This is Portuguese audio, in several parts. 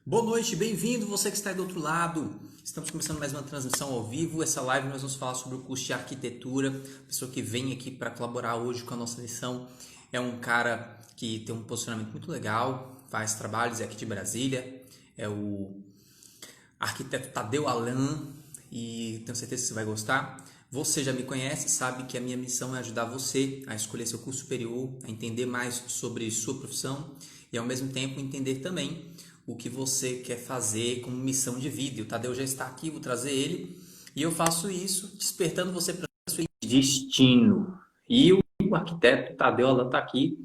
Boa noite, bem-vindo você que está aí do outro lado. Estamos começando mais uma transmissão ao vivo. Essa live nós vamos falar sobre o curso de arquitetura. A pessoa que vem aqui para colaborar hoje com a nossa lição é um cara que tem um posicionamento muito legal, faz trabalhos aqui de Brasília, é o arquiteto Tadeu Alan e tenho certeza que você vai gostar. Você já me conhece, sabe que a minha missão é ajudar você a escolher seu curso superior, a entender mais sobre sua profissão e ao mesmo tempo entender também o que você quer fazer como missão de vida. E o Tadeu já está aqui, vou trazer ele e eu faço isso despertando você para o seu destino. E o arquiteto Tadeu Alan está aqui,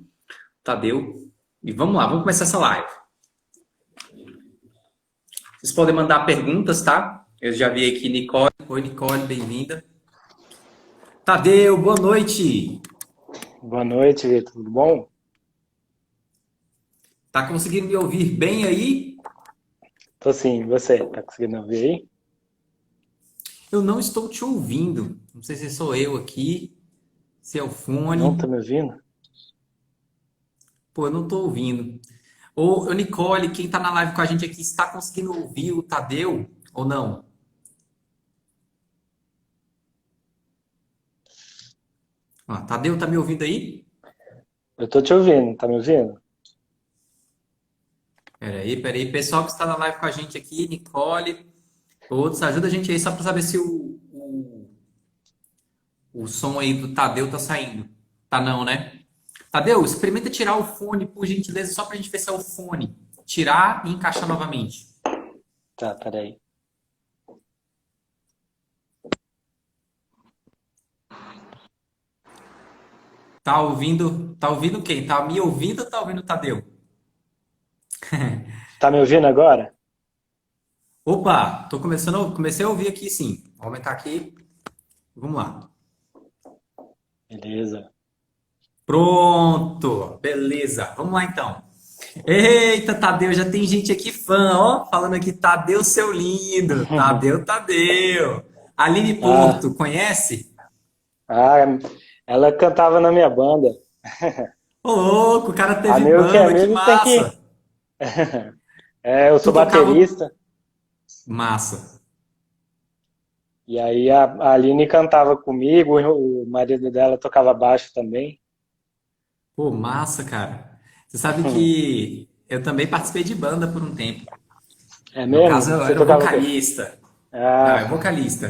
Tadeu, e vamos lá, vamos começar essa live. Vocês podem mandar perguntas, tá? Eu já vi aqui Nicole. Oi, Nicole, bem-vinda. Tadeu, boa noite. Boa noite, Vitor. Tudo bom? Tá conseguindo me ouvir bem aí? Tô sim. E você? Tá conseguindo ouvir aí? Eu não estou te ouvindo. Não sei se sou eu aqui, se é o Não tá fone. me ouvindo? Pô, eu não estou ouvindo. Ô, Nicole, quem tá na live com a gente aqui, está conseguindo ouvir o Tadeu ou não? Ó, Tadeu, tá me ouvindo aí? Eu tô te ouvindo. Tá me ouvindo? Peraí. Pessoal que está na live com a gente aqui, Nicole, outros, ajuda a gente aí só para saber se o som aí do Tadeu tá saindo. Tá não, né? Tadeu, experimenta tirar o fone, por gentileza, só pra gente ver se é o fone. Tirar e encaixar novamente. Tá, peraí. Tá ouvindo quem? Tá me ouvindo ou tá ouvindo o Tadeu? Tá me ouvindo agora? Opa, comecei a ouvir aqui sim. Vou aumentar aqui. Vamos lá. Beleza. Pronto, beleza. Vamos lá então. Eita, Tadeu, já tem gente aqui fã, ó, falando aqui, Tadeu, seu lindo. Tadeu. Aline Ah, Porto, conhece? ah, ela cantava na minha banda. Ô, louco, o cara teve Amigo que é banda, que amigo tem que. massa. É, eu Tu sou tocava. baterista. Massa. E aí a Aline cantava comigo, o marido dela tocava baixo também. Pô, massa, cara. Você sabe que eu também participei de banda por um tempo. É No caso, mesmo? eu Você era o tocava o quê? vocalista. Não, é Ah, vocalista.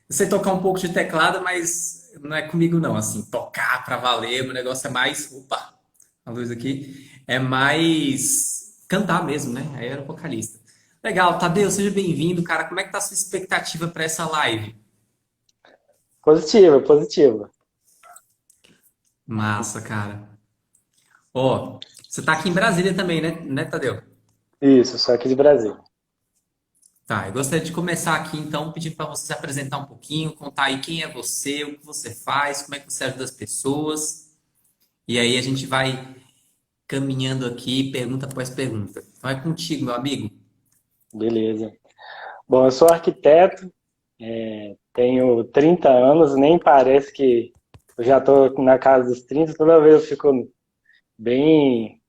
Eu sei tocar um pouco de teclado, mas não é comigo não, assim, tocar pra valer, o negócio é mais, opa, a luz aqui, é mais cantar mesmo, né? Aí eu era vocalista. Legal, Tadeu, seja bem-vindo, cara. Como é que tá a sua expectativa para essa live? positiva, positiva. Massa, cara. Ó, você tá aqui em Brasília também, né, Tadeu? Isso, só aqui de Brasília. Tá, eu gostaria de começar aqui então pedindo para você se apresentar um pouquinho, contar aí quem é você, o que você faz, como é que você ajuda as pessoas. E aí a gente vai caminhando aqui, pergunta após pergunta. Então é contigo, meu amigo. Beleza. Bom, eu sou arquiteto, tenho 30 anos, nem parece que eu já estou na casa dos 30. Toda vez eu fico bem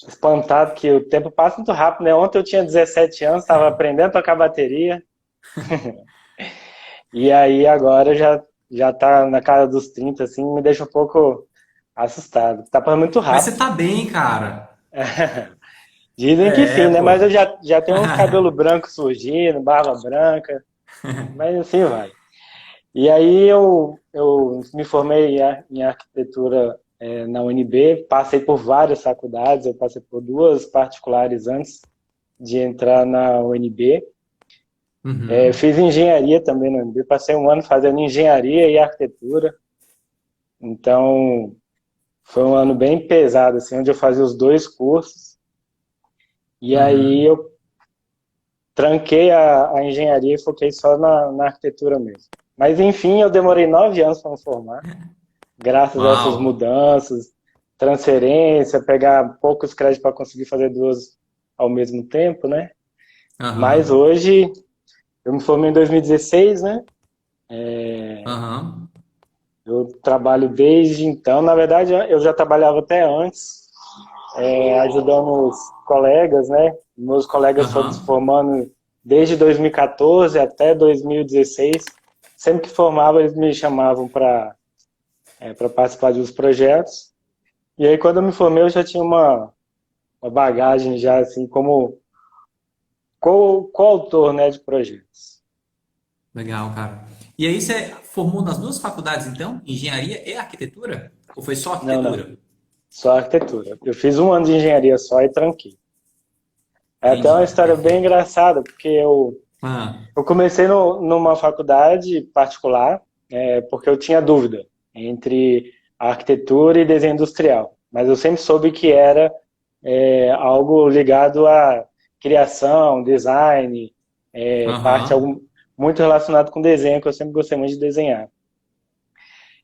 espantado que o tempo passa muito rápido, né? Ontem eu tinha 17 anos, estava aprendendo a tocar bateria, e aí agora já tá na casa dos 30, assim, me deixa um pouco assustado. Tá passando muito Mas você rápido. tá bem, cara. Dizem que sim, É, né? pô. Mas eu já tenho uns cabelos brancos surgindo, barba branca, mas assim vai. E aí eu me formei em arquitetura na UNB, passei por várias faculdades, eu passei por duas particulares antes de entrar na UNB. Uhum. Fiz engenharia também na UNB, passei um ano fazendo engenharia e arquitetura, então foi um ano bem pesado, assim, onde eu fazia os dois cursos, e aí Uhum. eu tranquei a engenharia e foquei só na arquitetura mesmo. Mas enfim, eu demorei 9 anos para me formar, graças a Uau. essas mudanças, transferência, pegar poucos créditos para conseguir fazer duas ao mesmo tempo, né? Mas Aham. hoje, eu me formei em 2016, né? Aham. Eu trabalho desde então. Na verdade, eu já trabalhava até antes, ajudando colegas, né? Meus colegas foram se formando desde 2014 até 2016. Sempre que formava, eles me chamavam para participar dos projetos. E aí, quando eu me formei, eu já tinha uma bagagem já, assim, como coautor, né, de projetos. Legal, cara. E aí você formou nas duas faculdades, então? Engenharia e arquitetura? Ou foi só Não, não. arquitetura? Só arquitetura. Eu fiz um ano de engenharia só e tranquei. É até uma Entendi, história bem perfeito. engraçada, porque Ah, eu comecei numa faculdade particular, porque eu tinha dúvida entre arquitetura e desenho industrial. Mas eu sempre soube que era algo ligado à criação, design, parte aham, muito relacionado com desenho, que eu sempre gostei muito de desenhar.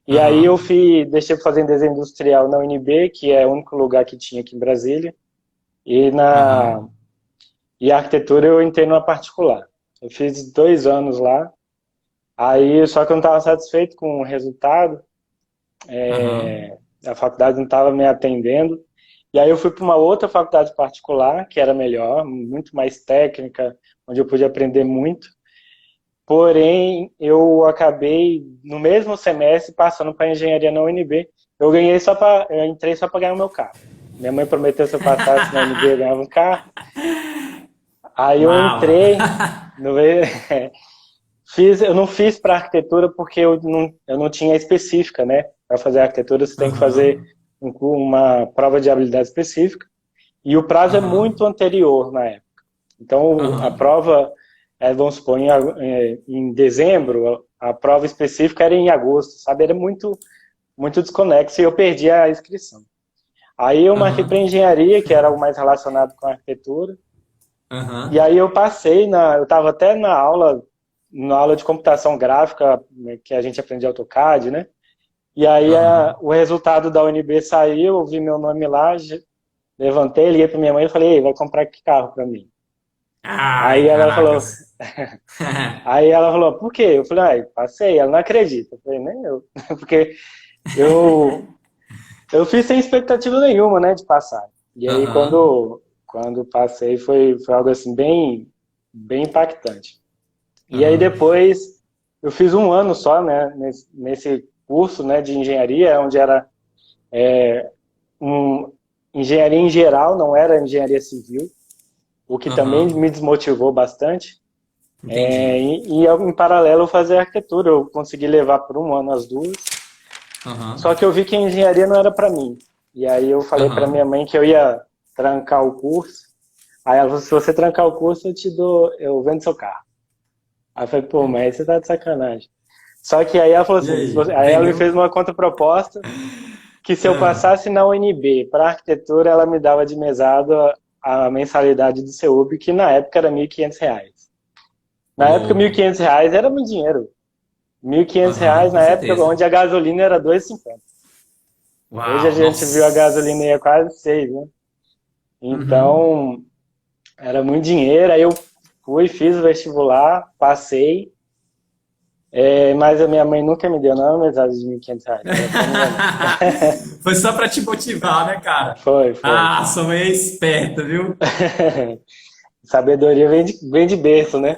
E aí eu aham, deixei de fazer desenho industrial na UNB, que é o único lugar que tinha aqui em Brasília, e aham, e a arquitetura eu entrei numa particular. Eu fiz 2 anos lá, aí só que eu não estava satisfeito com o resultado, aham, a faculdade não estava me atendendo, e aí eu fui para uma outra faculdade particular, que era melhor, muito mais técnica, onde eu podia aprender muito. Porém, eu acabei no mesmo semestre passando para engenharia na UNB. Eu entrei só para ganhar o meu carro. Minha mãe prometeu se eu passasse na UNB eu ganhava um carro. Aí eu uau, entrei, no, eu não fiz para arquitetura porque eu não tinha específica, né? Para fazer arquitetura você tem que fazer aham, uma prova de habilidade específica e o prazo é muito aham, anterior na época. Então a aham, prova, vamos supor, em dezembro, a prova específica era em agosto, sabe? Era muito desconexo e eu perdi a inscrição. Aí eu marquei para aham, engenharia, que era algo mais relacionado com a arquitetura, e aham, aí eu eu estava até na aula de computação gráfica, né, que a gente aprende AutoCAD, né? E aí aham. o resultado da UNB saiu, eu vi meu nome lá, levantei, liguei para minha mãe e falei, ei, vai comprar que carro para mim? Aí Ai, ela falou, caracas. por quê? Eu falei, ai, passei, ela não acredita. Eu falei, nem eu, porque eu, eu fiz sem expectativa nenhuma, né, de passar. E aí Aham, quando passei foi algo assim bem impactante. E aí aham, depois eu fiz um ano só, né, nesse curso, né, de engenharia, onde era um, engenharia em geral, não era engenharia civil, o que também aham. me desmotivou bastante. Entendi. E em paralelo eu fazia arquitetura, eu consegui levar por um ano as duas, Aham, só que eu vi que a engenharia não era para mim. E aí eu falei para minha aham. mãe que eu ia trancar o curso. Aí ela falou, se você trancar o curso, eu vendo seu carro. Aí eu falei, pô, mas você tá de sacanagem. Só que aí ela falou E assim, aí, aí ela me vendeu? fez uma contraproposta que se eu Ah, passasse na UNB para arquitetura, ela me dava de mesada a mensalidade do CEUB, que na época era R$ 1.500. ô Na época, louco. R$ 1.500 era muito dinheiro. R$ 1.500 Aham, com na época onde certeza. a gasolina era 2,50. Hoje a Uau, gente viu a gasolina nossa. ia quase 6, né? Uhum. Então, era muito dinheiro. Aí eu fui, fiz o vestibular, passei, mas a minha mãe nunca me deu não metade de R$ 1.500, era só me enganar. Foi só pra te motivar, né, cara? Foi. Ah, sua mãe é esperta, viu? Sabedoria vem de berço, né?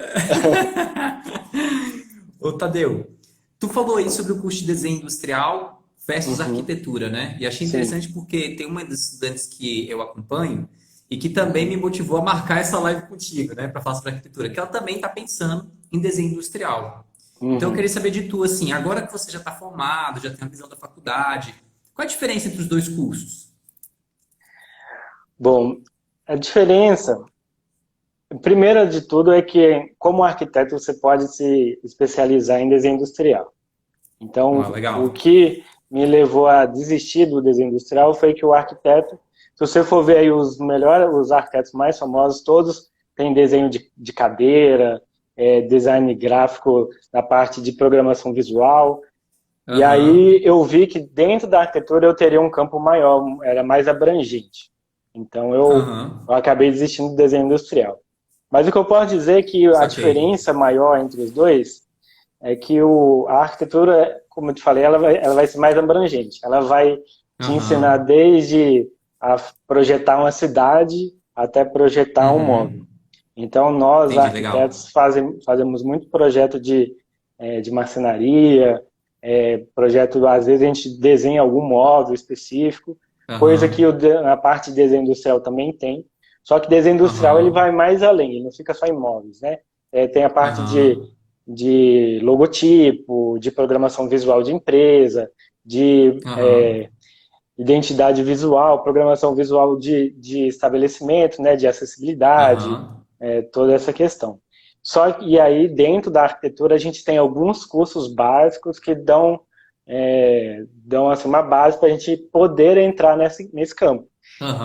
Ô, Tadeu, tu falou aí sobre o curso de desenho industrial versus Uhum, arquitetura, né? E achei sim. interessante porque tem uma das estudantes que eu acompanho e que também me Uhum, motivou a marcar essa live contigo, né, para falar sobre arquitetura, que ela também está pensando em desenho industrial. Então eu uhum. queria saber de tu, assim, agora que você já está formado, já tem a visão da faculdade, qual a diferença entre os dois cursos? Bom, a diferença, primeira de tudo, é que, como arquiteto, você pode se especializar em desenho industrial. Ah, Então, o legal. que me levou a desistir do desenho industrial foi que o arquiteto, se você for ver aí os arquitetos mais famosos, todos têm desenho de cadeira, design gráfico na parte de programação visual. E Aham, aí eu vi que dentro da arquitetura eu teria um campo maior, era mais abrangente. Então aham, eu acabei desistindo do desenho industrial. Mas o que eu posso dizer é que a saquei. diferença maior entre os dois é que a arquitetura, como eu te falei, ela vai ser mais abrangente. Ela vai te ensinar Aham, desde a projetar uma cidade até projetar um móvel. Uhum. Então, nós, Entendi, legal. arquitetos, fazemos muito projeto de marcenaria, projeto, às vezes a gente desenha algum móvel específico, coisa que Aham. a parte de desenho industrial também tem, só que desenho industrial ele vai Aham. mais além, ele não fica só em móveis, né? Tem a parte Aham. de logotipo, de programação visual de empresa, de Aham. identidade visual, programação visual de estabelecimento, né, de acessibilidade, Aham. toda essa questão. E aí, dentro da arquitetura, a gente tem alguns cursos básicos que dão assim, uma base para a gente poder entrar nesse campo.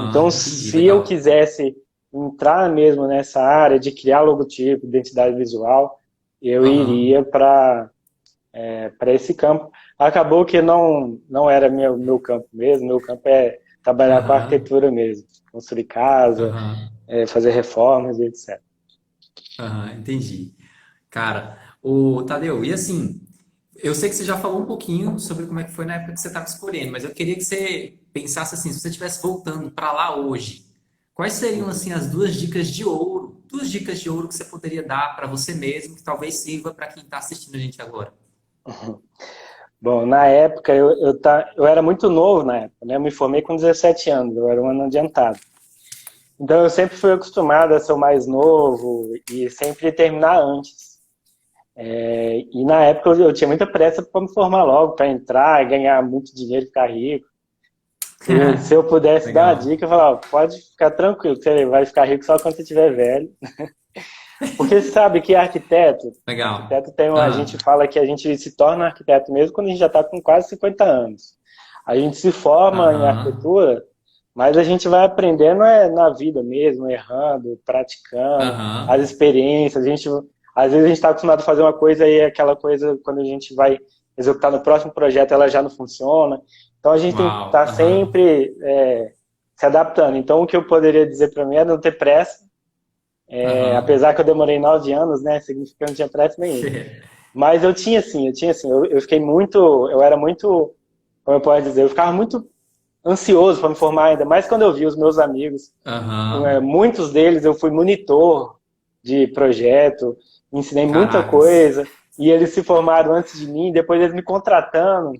Então, Aham. Entendi, se eu legal. quisesse entrar mesmo nessa área de criar logotipo, identidade visual, eu iria Aham. para esse campo. Acabou que não era meu campo mesmo, meu campo é trabalhar com Aham. arquitetura mesmo, construir casa, Aham. fazer reformas e etc. Aham. Entendi. Cara, o Tadeu, e assim, eu sei que você já falou um pouquinho sobre como é que foi na época que você estava escolhendo, mas eu queria que você pensasse assim, se você estivesse voltando para lá hoje, quais seriam assim as duas dicas de ouro que você poderia dar para você mesmo, que talvez sirva para quem está assistindo a gente agora? Bom, na época eu era muito novo na época, né? Eu me formei com 17 anos, eu era um ano adiantado. Então eu sempre fui acostumado a ser o mais novo e sempre terminar antes. E na época eu tinha muita pressa para me formar logo, para entrar, ganhar muito dinheiro e ficar rico. E se eu pudesse dar uma Legal, dica, eu falava, pode ficar tranquilo, que você vai ficar rico só quando você estiver velho. Porque você sabe que legal. arquiteto a gente Ah, fala que a gente se torna arquiteto mesmo quando a gente já está com quase 50 anos. A gente se forma em aham, arquitetura, mas a gente vai aprendendo na vida mesmo, errando, praticando, as aham. experiências. Às vezes a gente está acostumado a fazer uma coisa e aquela coisa, quando a gente vai executar no próximo projeto, ela já não funciona. Então a gente tem que Uau, estar aham, sempre se adaptando. Então o que eu poderia dizer para mim é não ter pressa, aham. apesar que eu demorei 9 anos, né? Significa que eu não tinha pressa nenhuma. Mas eu fiquei muito, eu era muito, como eu posso dizer, eu ficava muito ansioso para me formar ainda, mais quando eu vi os meus amigos, Aham. muitos deles eu fui monitor de projeto, ensinei muita Caracas, coisa, e eles se formaram antes de mim, depois eles me contratando,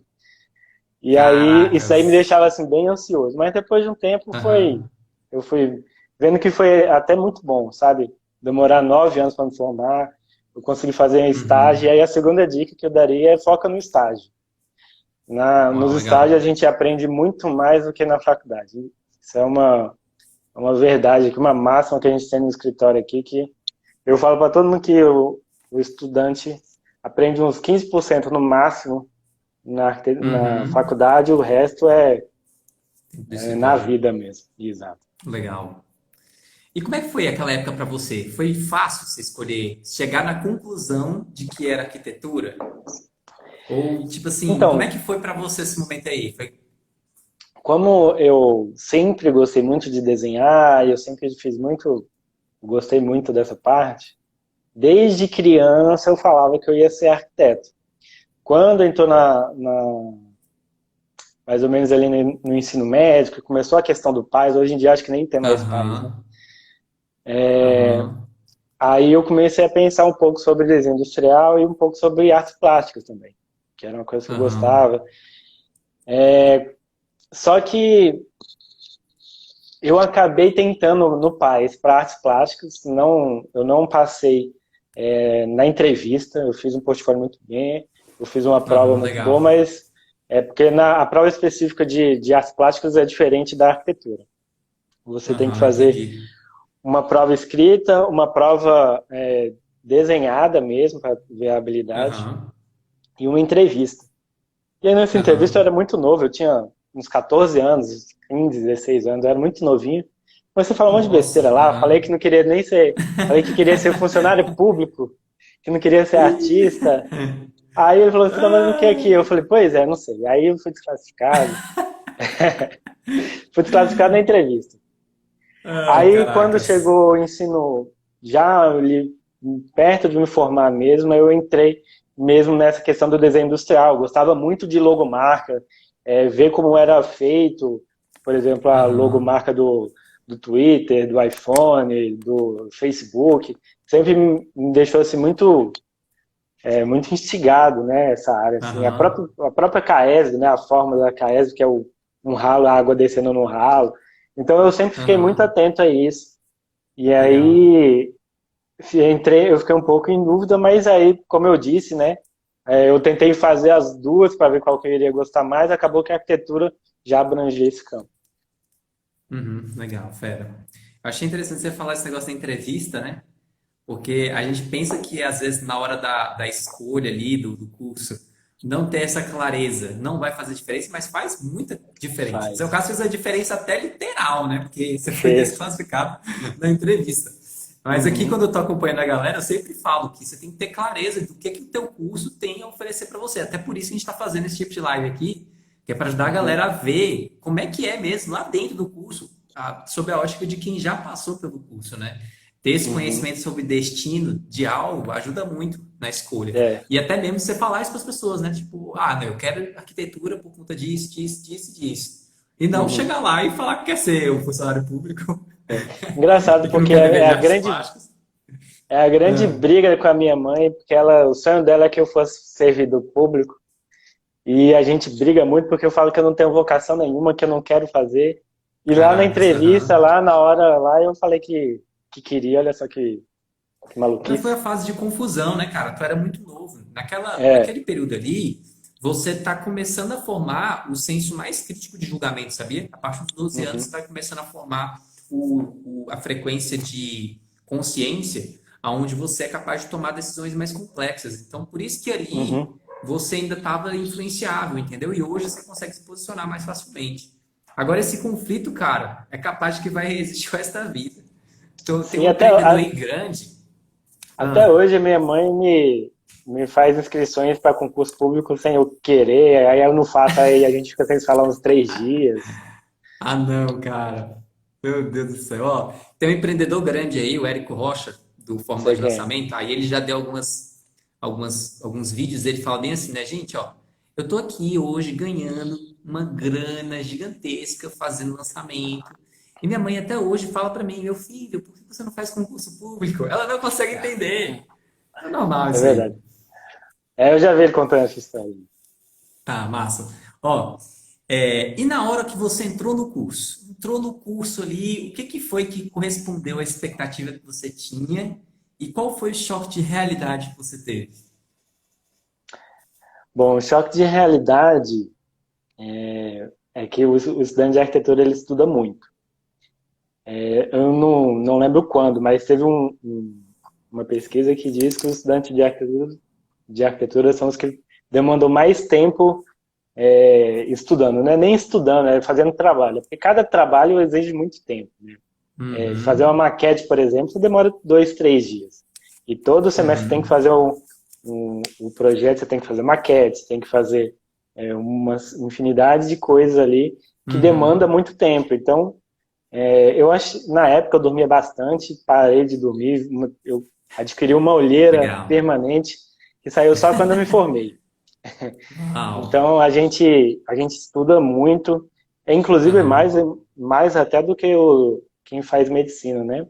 e aí isso aí me caracas. deixava assim bem ansioso. Mas depois de um tempo Aham. eu fui vendo que foi até muito bom, sabe? Demorar 9 anos para me formar, eu consegui fazer um estágio, e Uhum. aí a segunda dica que eu daria é foca no estágio. Nos Uau, estágios a legal. gente aprende muito mais do que na faculdade. Isso é uma verdade, uma máxima que a gente tem no escritório aqui, que eu falo para todo mundo que o estudante aprende uns 15% no máximo na Uhum. faculdade, o resto Do é na escritório. vida mesmo. Exato. Legal. E como é que foi aquela época para você? Foi fácil você escolher, chegar na conclusão de que era arquitetura? Ou, tipo assim, como é Então, que foi para você esse momento aí? Foi... como eu sempre gostei muito de desenhar, eu sempre gostei muito dessa parte, desde criança eu falava que eu ia ser arquiteto. Quando entrou mais ou menos ali no ensino médio, que começou a questão do pais, hoje em dia acho que nem tem mais pais, né? Aham, aham, Aí eu comecei a pensar um pouco sobre desenho industrial e um pouco sobre artes plásticas também, que era uma coisa que eu aham, gostava. Só que eu acabei tentando no PAS para artes plásticas, eu não passei na entrevista, eu fiz um portfólio muito bem, eu fiz uma prova aham, muito boa, legal. mas é porque a prova específica de artes plásticas é diferente da arquitetura. Você tem que Aham, fazer entendi. uma prova escrita, uma prova desenhada mesmo, para ver a habilidade, Aham, e uma entrevista. E aí nessa entrevista eu aham. era muito novo, eu tinha uns 14 anos, 15, 16 anos, eu era muito novinho. Mas você falou um monte de besteira Nossa, lá, falei que aham. não queria nem ser, falei que queria ser funcionário público, que não queria ser artista. Aí ele falou, você tá fazendo o que aqui? Eu falei, pois é, não sei. Aí eu fui desclassificado, fui desclassificado na entrevista. Ai, Aí quando caracas. chegou o ensino, já ali, perto de me formar mesmo, eu entrei mesmo nessa questão do desenho industrial. Gostava muito de logomarca, ver como era feito, por exemplo, a Aham, logomarca do do Twitter, do iPhone, do Facebook, sempre me deixou assim muito instigado, né, essa área, assim, Aham. a própria Caesb, né, a fórmula da Caesb, que é um ralo, a água descendo no ralo. Então eu sempre fiquei muito Aham. atento a isso. E Legal. aí eu fiquei um pouco em dúvida, mas aí, como eu disse, né, eu tentei fazer as duas para ver qual que eu iria gostar mais, acabou que a arquitetura já abrangia esse campo. Uhum, legal, fera. Eu achei interessante você falar esse negócio da entrevista, né? Porque a gente pensa que, às vezes, na hora da escolha ali do curso, não ter essa clareza não vai fazer diferença, mas faz muita diferença. No seu Faz. caso, fez a diferença até literal, né? Porque você foi Fez. desclassificado na entrevista. Mas aqui, Uhum, quando eu estou acompanhando a galera, eu sempre falo que você tem que ter clareza do que o teu curso tem a oferecer para você. Até por isso que a gente está fazendo esse tipo de live aqui, que é para ajudar a uhum, galera a ver como é que é mesmo lá dentro do curso, sob a ótica de quem já passou pelo curso, né? Ter esse uhum. conhecimento sobre destino de algo ajuda muito na escolha. É. E até mesmo você falar isso para as pessoas, né? Tipo, não, eu quero arquitetura por conta disso, disso, disso, disso. E não Uhum. chegar lá e falar que quer ser um funcionário público Engraçado e que não porque quer viver de artes plásticas. é a grande Ah, briga com a minha mãe, porque o sonho dela é que eu fosse servidor público, e a gente briga muito porque eu falo que eu não tenho vocação nenhuma, que eu não quero fazer. E lá na caracas, entrevista, aham. lá na hora, lá eu falei que queria, olha só que Mas foi maluquice. a fase de confusão, né, cara? Tu era muito novo. É, Naquele período ali, você está começando a formar o senso mais crítico de julgamento, sabia? A partir dos 12 anos, você uhum, vai começando a formar a frequência de consciência, aonde você é capaz de tomar decisões mais complexas. Então, por isso que ali uhum. você ainda estava influenciável, entendeu? E hoje você consegue se posicionar mais facilmente. Agora, esse conflito, cara, é capaz de que vai existir o resto da vida. Então, tem Sim, um empreendedor aí grande. até Ah, hoje a minha mãe me faz inscrições para concurso público sem eu querer, aí eu não faço, aí a gente fica sem se falar uns 3 dias. não, cara. Meu Deus do céu. Ó, tem um empreendedor grande aí, o Érico Rocha, do Fórmula Sei de quem é. Lançamento. Aí ele já deu alguns vídeos dele fala bem assim, né, gente, ó. Eu tô aqui hoje ganhando uma grana gigantesca fazendo lançamento. E minha mãe até hoje fala pra mim, meu filho, por que você não faz concurso público? Ela não consegue entender. É normal É isso aí. verdade. Eu já vi ele contando essa história. Tá, massa. Ó, e na hora que você entrou no curso ali, o que que foi que correspondeu à expectativa que você tinha e qual foi o choque de realidade que você teve? Bom, o choque de realidade é que o estudante de arquitetura ele estuda muito. Eu não lembro quando, mas teve uma pesquisa que diz que os estudantes de arquitetura são os que demandam mais tempo estudando, não é nem estudando, é fazendo trabalho, porque cada trabalho exige muito tempo, né? Fazer uma Uhum, maquete, por exemplo, você demora 2, 3 dias. E todo semestre você tem que uhum, fazer um projeto, você tem que fazer maquete, você tem que fazer uma infinidade de coisas ali que demanda uhum. muito tempo. Então, eu acho, na época eu dormia bastante, parei de dormir, eu adquiri uma olheira Legal. permanente que saiu só quando eu me formei. Uau. Então a gente estuda muito, inclusive Aham. mais até do que quem faz medicina, né?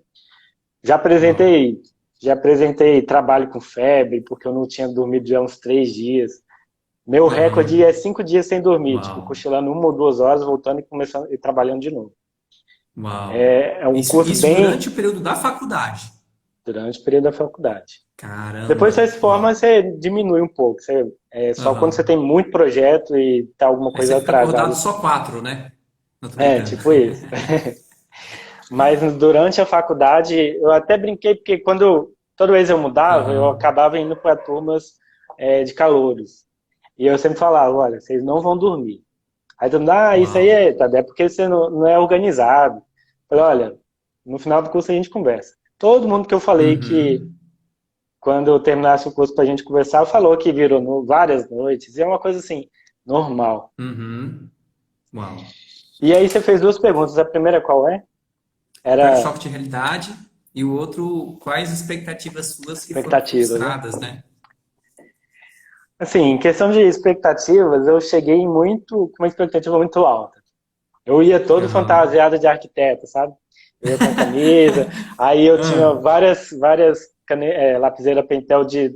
Já Uau. apresentei, já apresentei trabalho com febre, porque eu não tinha dormido já uns 3 dias. Meu recorde Aham. é 5 dias sem dormir, tipo, Uau. cochilando 1 ou 2 horas, voltando e começando e trabalhando de novo. Uau. É um curso Isso bem durante o período da faculdade. durante o período da faculdade. Depois Caramba. você se forma, Uau. você diminui um pouco. Só quando você Aham. tem muito projeto e tá alguma Aí você coisa fica atrasada, acordado assim. só 4, né? Não tô brincando. Tipo isso. Mas durante a faculdade, eu até brinquei, porque toda vez eu mudava, eu Aham. acabava indo para turmas de calouros. E eu sempre falava, olha, vocês não vão dormir. Aí todo mundo, isso aí Uau. é porque você não é organizado. Eu falei, olha, no final do curso a gente conversa. Todo mundo que eu falei que Uhum. quando eu terminasse o curso para a gente conversar, falou que virou várias noites. E é uma coisa assim, normal. Uhum. Uau. E aí você fez duas perguntas. A primeira qual é? Qual era o Era choque de realidade? E o outro, quais expectativas suas que foram expectativas, né? frustradas, né? Assim, em questão de expectativas, eu cheguei com uma expectativa muito alta. Eu ia todo Aham. fantasiado de arquiteto, sabe? Eu ia com a camisa. Aí eu tinha Ah, várias lapiseira Pentel de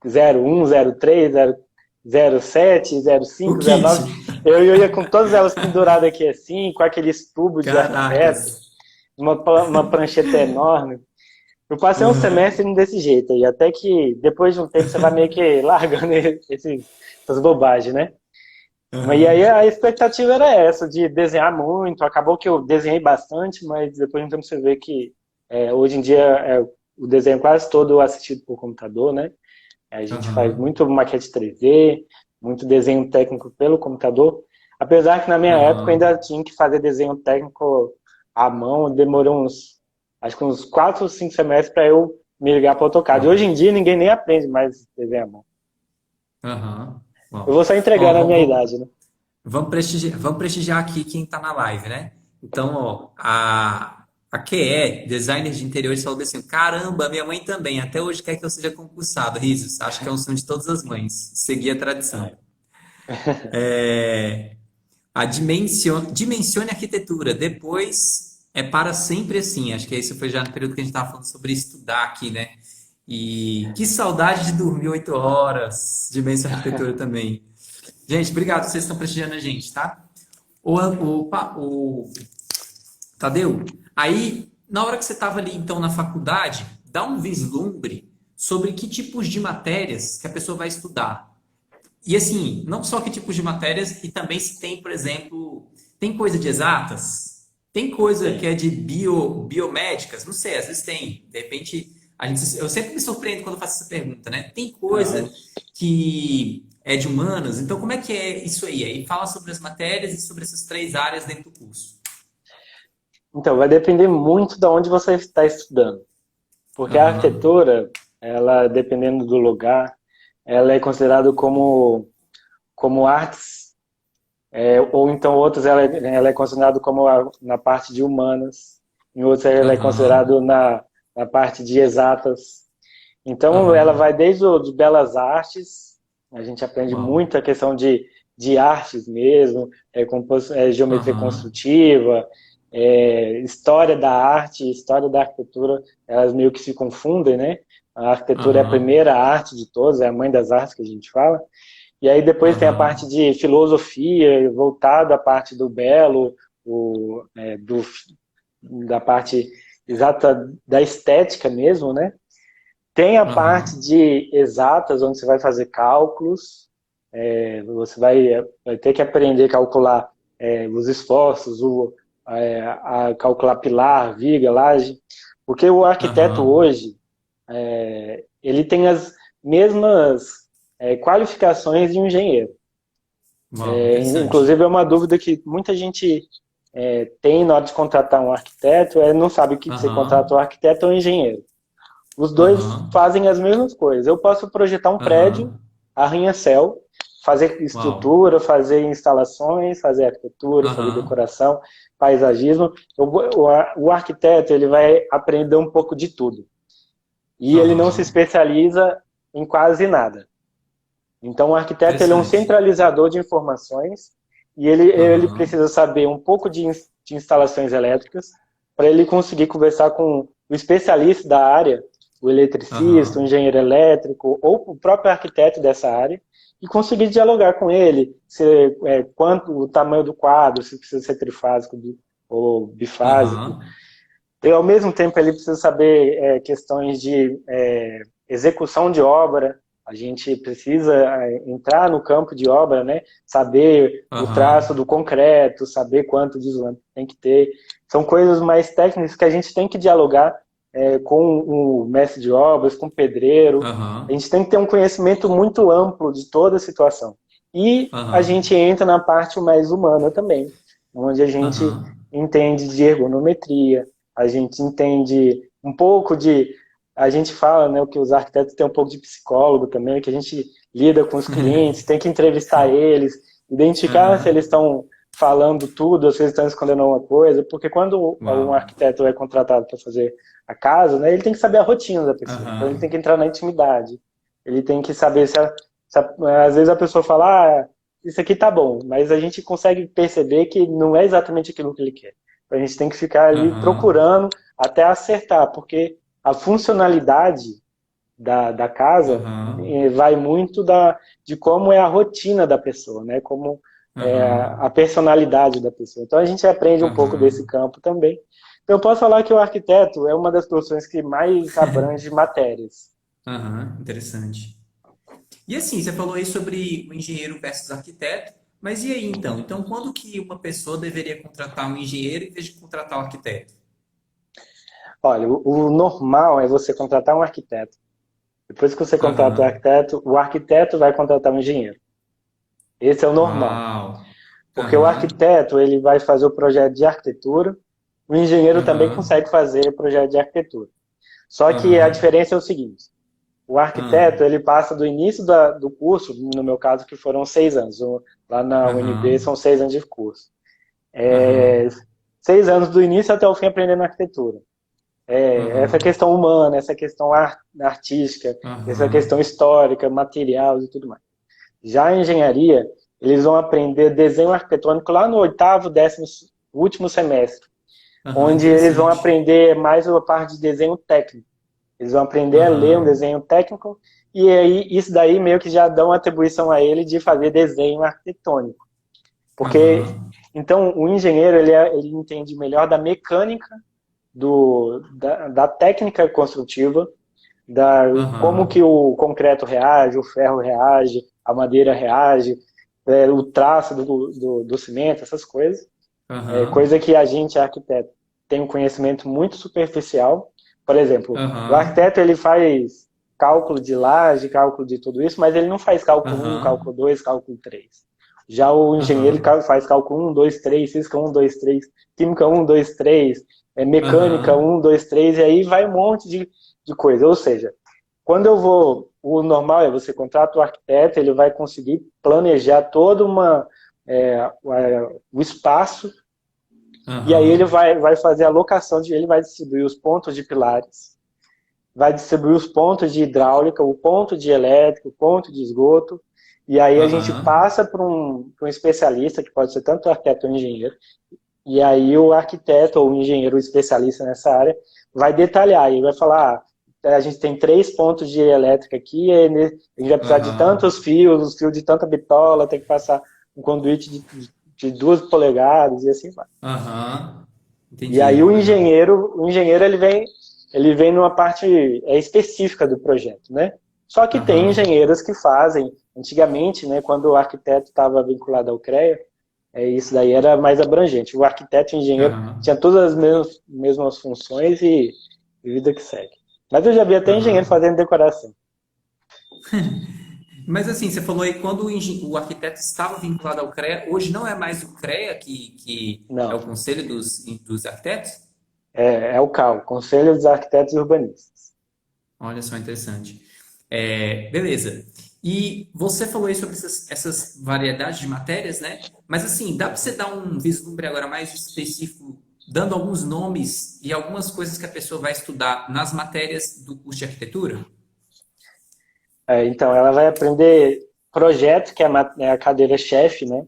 01, 03, 07, o 05, kit. 09. Eu ia com todas elas penduradas aqui assim, com aqueles tubos de arquiteto, Caracas. uma prancheta enorme. Eu passei um Aham, semestre desse jeito aí, até que depois de um tempo você vai meio que largando essas bobagens, né? Mas e aí aham, a expectativa era essa, de desenhar muito. Acabou que eu desenhei bastante, mas depois de um tempo você vê que hoje em dia o desenho é quase todo assistido por computador, né? A gente faz aham, muito maquete 3D, muito desenho técnico pelo computador. Apesar que na minha época eu aham. ainda tinha que fazer desenho técnico à mão, demorou acho que uns 4 ou 5 semestres para eu me ligar para o AutoCAD. Hoje Uau. em dia ninguém nem aprende mais desenho à mão. Aham. Eu Uau. vou só Ó, entregar na minha idade, né? vamos prestigiar aqui quem está na live, né? Então, ó, a QE, designer de interiores, falou assim: caramba, minha mãe também, até hoje quer que eu seja concursado. Risos, acho que é um sonho de todas as mães, seguir a tradição. É. É, dimensione a arquitetura, depois é para sempre assim. Acho que isso foi já no período que a gente estava falando sobre estudar aqui, né? E que saudade de dormir 8 horas, dimensione a arquitetura também. Gente, obrigado, vocês estão prestigiando a gente, tá? O Tadeu, aí, na hora que você estava ali, então, na faculdade, dá um vislumbre sobre que tipos de matérias que a pessoa vai estudar. E assim, não só que tipos de matérias, e também se tem, por exemplo, tem coisa de exatas, tem coisa que Tem. é de biomédicas, não sei, às vezes tem. De repente, eu sempre me surpreendo quando eu faço essa pergunta, né? Tem Aham. coisa que é de humanas, então como é que é isso aí? Aí fala sobre as matérias e sobre essas 3 áreas dentro do curso. Então, vai depender muito de onde você está estudando. Porque a Aham, arquitetura, ela, dependendo do lugar, ela é considerada como artes, ou então outros ela é considerada como na parte de humanas, em outros ela é aham, considerada na parte de exatas. Então, ela aham. vai desde de belas artes, a gente aprende Uau. muito a questão de artes mesmo, geometria Aham, construtiva, história da arte, história da arquitetura, elas meio que se confundem, né? A arquitetura é a aham, primeira arte de todas, é a mãe das artes que a gente fala. E aí depois tem a parte aham, de filosofia, voltada à parte do belo, da parte exata da estética mesmo, né? Tem a parte aham, de exatas, onde você vai fazer cálculos, você vai ter que aprender a calcular os esforços, a calcular pilar, viga, laje, porque o arquiteto aham. hoje, ele tem as mesmas qualificações de um engenheiro. Uau, interessante. Inclusive, é uma dúvida que muita gente tem na hora de contratar um arquiteto, não sabe que você contrata Aham, um arquiteto ou um engenheiro. Os dois aham, fazem as mesmas coisas. Eu posso projetar um prédio, aham. arranha-céu, fazer Uau. estrutura, fazer instalações, fazer arquitetura, fazer Aham, decoração, paisagismo. O arquiteto ele vai aprender um pouco de tudo. E ele não se aham. especializa em quase nada. Então, o arquiteto ele é um Interessante. centralizador de informações e ele Aham, precisa saber um pouco de instalações elétricas para ele conseguir conversar com o especialista da área, o eletricista, o aham, engenheiro elétrico ou o próprio arquiteto dessa área e conseguir dialogar com ele, quanto o tamanho do quadro, se precisa ser trifásico ou bifásico. aham, E, ao mesmo tempo, ele precisa saber questões de execução de obra. A gente precisa entrar no campo de obra, né? Saber o traço aham, do concreto, saber quanto de isolante tem que ter. São coisas mais técnicas que a gente tem que dialogar com o mestre de obras, com o pedreiro. A aham, gente tem que ter um conhecimento muito amplo de toda a situação. E a aham, gente entra na parte mais humana também, onde a gente aham, entende de ergonometria, a gente entende um pouco de. A gente fala, né, que os arquitetos têm um pouco de psicólogo também, que a gente lida com os clientes, tem que entrevistar eles, identificar se aham. eles estão falando tudo, ou se eles estão escondendo alguma coisa, porque quando um Uau. arquiteto é contratado para fazer a casa, né, ele tem que saber a rotina da pessoa, então ele tem que Aham, entrar na intimidade, ele tem que saber às vezes a pessoa fala, isso aqui tá bom, mas a gente consegue perceber que não é exatamente aquilo que ele quer. A gente tem que ficar ali Aham. procurando até acertar, porque a funcionalidade da casa Aham. vai muito de como é a rotina da pessoa, né? Como é a Aham. personalidade da pessoa. Então a gente aprende um pouco desse Aham. campo também. Então eu posso falar que o arquiteto é uma das profissões que mais abrange matérias. Aham. Interessante. E assim, você falou aí sobre o engenheiro versus arquiteto, mas e aí então? Então, quando que uma pessoa deveria contratar um engenheiro em vez de contratar um arquiteto? Olha, o normal é você contratar um arquiteto. Depois que você contrata Aham. o arquiteto vai contratar um engenheiro. Esse é o normal. Uau. Porque o Aham. arquiteto ele vai fazer o projeto de arquitetura, o engenheiro também Aham. consegue fazer o projeto de arquitetura. Só que a Aham. diferença é o seguinte: o arquiteto Aham. ele passa do início do curso, no meu caso que foram 6 anos, lá na UNB Aham. são 6 anos de curso. É, Aham. 6 anos do início até o fim aprendendo arquitetura. Essa Aham. questão humana, essa questão artística, essa questão Aham. histórica, material e tudo mais. Já a engenharia, eles vão aprender desenho arquitetônico lá no oitavo, décimo, último semestre, Aham. onde eles vão Interessante. aprender mais a parte de desenho técnico. Eles vão aprender a ler um Aham. desenho técnico e aí isso daí meio que já dá uma atribuição a ele de fazer desenho arquitetônico. Porque Aham. então o engenheiro ele entende melhor da mecânica da técnica construtiva, como que Aham. o concreto reage, o ferro reage, a madeira reage, o traço do cimento, essas coisas. Coisa Aham. que a gente, arquiteto, tem um conhecimento muito superficial. Por exemplo, o Aham. arquiteto ele faz cálculo de laje, cálculo de tudo isso, mas ele não faz cálculo 1, Aham. cálculo 2, cálculo 3. Já o engenheiro Aham. faz cálculo 1, 2, 3, física 1, 2, 3, química 1, 2, 3, mecânica Aham. 1, 2, 3, e aí vai um monte de coisa. Ou seja, quando eu vou, o normal é você contrata o arquiteto, ele vai conseguir planejar todo o espaço e aí ele Aham. vai fazer a locação ele vai distribuir os pontos de pilares, vai distribuir os pontos de hidráulica, o ponto de elétrico, o ponto de esgoto, e aí a gente Aham. passa para um especialista, que pode ser tanto arquiteto ou engenheiro, e aí o arquiteto ou o engenheiro especialista nessa área vai detalhar, e vai falar, a gente tem 3 pontos de elétrica aqui, a gente vai precisar de Aham. tantos fios, os fios de tanta bitola, tem que passar um conduíte de 2 polegadas e assim vai. Aham. E aí Entendi. Legal. o engenheiro ele vem numa parte específica do projeto, né? Só que tem Aham. engenheiros que fazem, antigamente, né, quando o arquiteto estava vinculado ao CREA, isso daí era mais abrangente. O arquiteto e o engenheiro tinham Aham. todas as mesmas funções e vida que segue. Mas eu já vi até engenheiro Aham. fazendo decoração. Mas assim, você falou aí quando o arquiteto estava vinculado ao CREA, hoje não é mais o CREA que é o Não, Conselho dos Arquitetos? é o CAU, Conselho dos Arquitetos e Urbanistas. Olha só, interessante. Beleza. E você falou aí sobre essas variedades de matérias, né? Mas assim, dá para você dar um vislumbre agora mais específico, dando alguns nomes e algumas coisas que a pessoa vai estudar nas matérias do curso de arquitetura? Então, ela vai aprender projeto, que é a cadeira-chefe, né?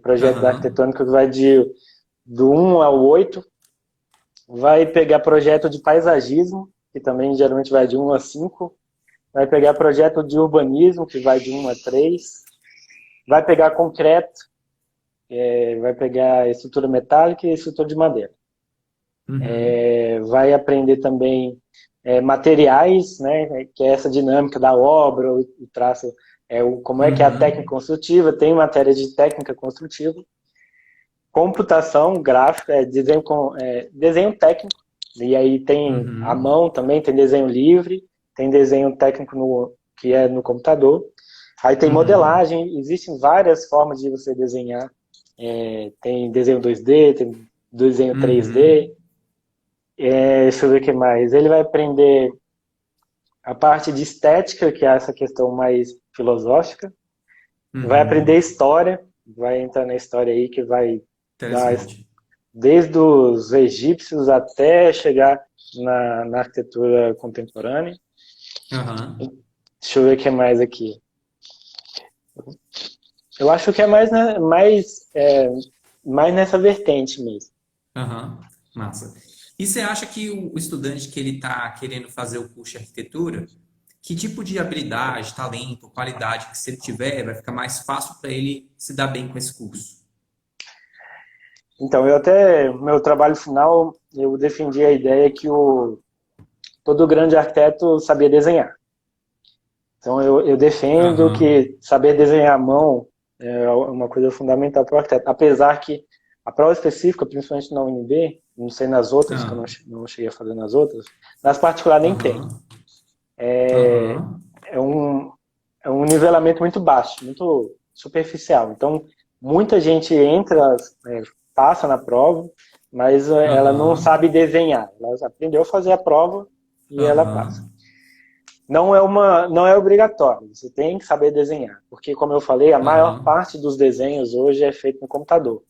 Projeto da Aham. arquitetônica que vai do 1 ao 8. Vai pegar projeto de paisagismo, que também geralmente vai de 1 a 5. Vai pegar projeto de urbanismo, que vai de 1 a 3. Vai pegar concreto, vai pegar estrutura metálica e estrutura de madeira. Uhum. Vai aprender também materiais, né, que é essa dinâmica da obra, o traço, como é que é a técnica Uhum. construtiva, tem matéria de técnica construtiva, computação gráfica, desenho técnico, e aí tem a Uhum. mão também, tem desenho livre, tem desenho técnico que é no computador. Aí tem Uhum. modelagem, existem várias formas de você desenhar. Tem desenho 2D, tem desenho 3D. Uhum. Deixa eu ver o que mais. Ele vai aprender a parte de estética, que é essa questão mais filosófica. Vai aprender Uhum. história, vai entrar na história aí que vai dar Interessante. desde os egípcios até chegar na arquitetura contemporânea. Aham. Deixa eu ver o que mais aqui. Eu acho que é mais nessa vertente mesmo. Aham, massa. E você acha que o estudante que ele está querendo fazer o curso de arquitetura, que tipo de habilidade, talento, qualidade que se ele tiver, vai ficar mais fácil para ele se dar bem com esse curso? Então, no meu trabalho final, eu defendi a ideia que todo grande arquiteto sabia desenhar. Então, eu defendo Aham, que saber desenhar à mão é uma coisa fundamental para o arquiteto. Apesar que a prova específica, principalmente na UNB, não sei nas outras, que eu aham, não cheguei a fazer nas outras, nas particulares nem tem. aham, aham, É um, é um nivelamento muito baixo, muito superficial. Então, muita gente entra, passa na prova, mas ela não aham, sabe desenhar. Ela aprendeu a fazer a prova e ela passa. aham, Não é obrigatório, você tem que saber desenhar, porque como eu falei, a maior aham, parte dos desenhos hoje é feito no computador.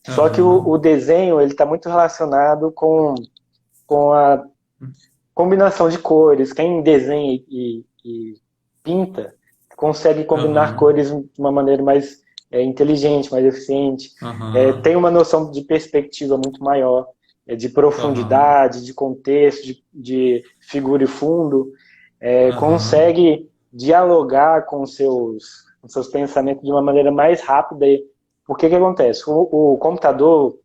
Só que o aham, desenho ele está muito relacionado com a combinação de cores. Quem desenha e pinta consegue combinar aham, cores de uma maneira mais inteligente, mais eficiente. Tem aham, uma noção de perspectiva muito maior, de aham, profundidade, de contexto, de figura e fundo. aham, Consegue dialogar com seus pensamentos de uma maneira mais rápida. Porque que acontece? O computador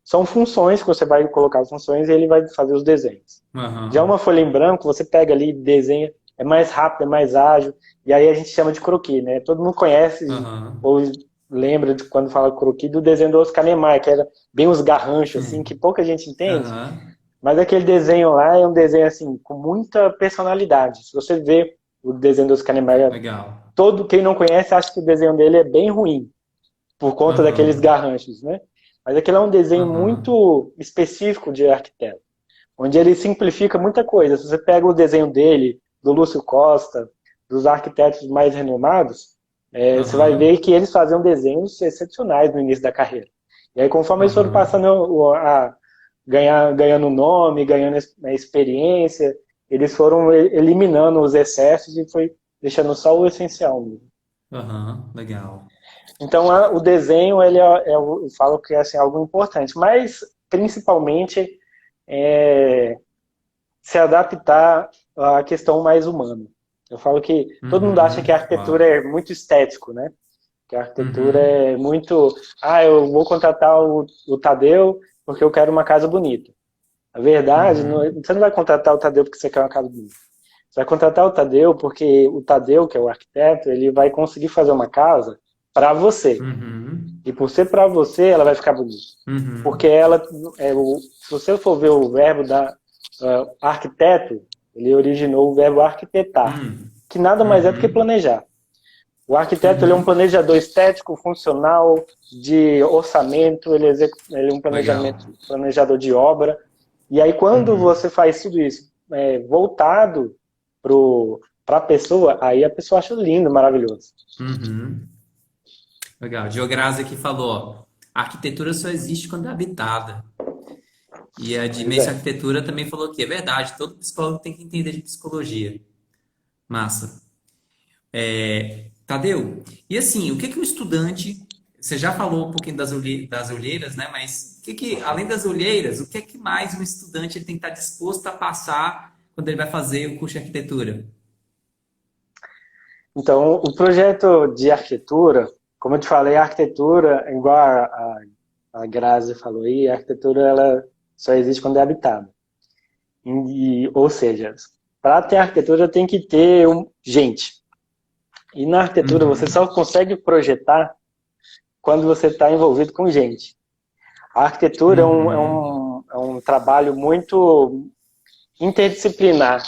são funções que você vai colocar as funções e ele vai fazer os desenhos. Já aham, uma folha em branco, você pega ali, desenha, é mais rápido, é mais ágil, e aí a gente chama de croquis, né? Todo mundo conhece aham, ou lembra de quando fala croquis do desenho do Oscar Niemeyer, que era bem os garranchos, assim, que pouca gente entende, aham, mas aquele desenho lá é um desenho, assim, com muita personalidade. Se você vê o desenho do Oscar Niemeyer, legal. todo quem não conhece acha que o desenho dele é bem ruim, por conta daqueles Aham, garranchos, né? Mas aquele é um desenho aham, muito específico de arquiteto, onde ele simplifica muita coisa. Se você pega o desenho dele, do Lúcio Costa, dos arquitetos mais renomados, você vai ver aham, que eles faziam desenhos excepcionais no início da carreira. E aí, conforme eles foram aham, passando a ganhando nome, ganhando experiência, eles foram eliminando os excessos e foi deixando só o essencial mesmo. aham, legal. Então, o desenho, eu falo que é assim, algo importante, mas principalmente é, se adaptar à questão mais humana. Eu falo que todo mundo acha que a Uhum, arquitetura uau. é muito estético, né? Que a arquitetura Uhum, é muito, eu vou contratar o Tadeu porque eu quero uma casa bonita. A verdade, uhum, você não vai contratar o Tadeu porque você quer uma casa bonita. Você vai contratar o Tadeu porque o Tadeu, que é o arquiteto, ele vai conseguir fazer uma casa para você. uhum, E por ser para você, ela vai ficar bonita. Porque uhum, ela, se você for ver o verbo da arquiteto, ele originou o verbo arquitetar, uhum, que nada mais é do que uhum, planejar. O arquiteto ele é um uhum, planejador estético, funcional, de orçamento, ele é um legal. planejador de obra. E aí, quando Uhum, você faz tudo isso voltado para a pessoa, aí a pessoa acha lindo, maravilhoso. uhum, legal. Diograzi aqui falou, ó, a arquitetura só existe quando é habitada. E a Pois Dimensão é. Arquitetura também falou que é verdade, todo psicólogo tem que entender de psicologia. Massa. Tadeu, e assim, o que que o estudante, você já falou um pouquinho das olheiras, né? Mas além das olheiras, o que é que mais um estudante ele tem que estar disposto a passar quando ele vai fazer o curso de arquitetura? Então, o projeto de arquitetura, como eu te falei, a arquitetura, igual a Grazi falou aí, a arquitetura ela só existe quando é habitada. Ou seja, para ter arquitetura tem que ter gente. E na arquitetura você Uhum, só consegue projetar quando você está envolvido com gente. A arquitetura uhum, é um trabalho muito interdisciplinar.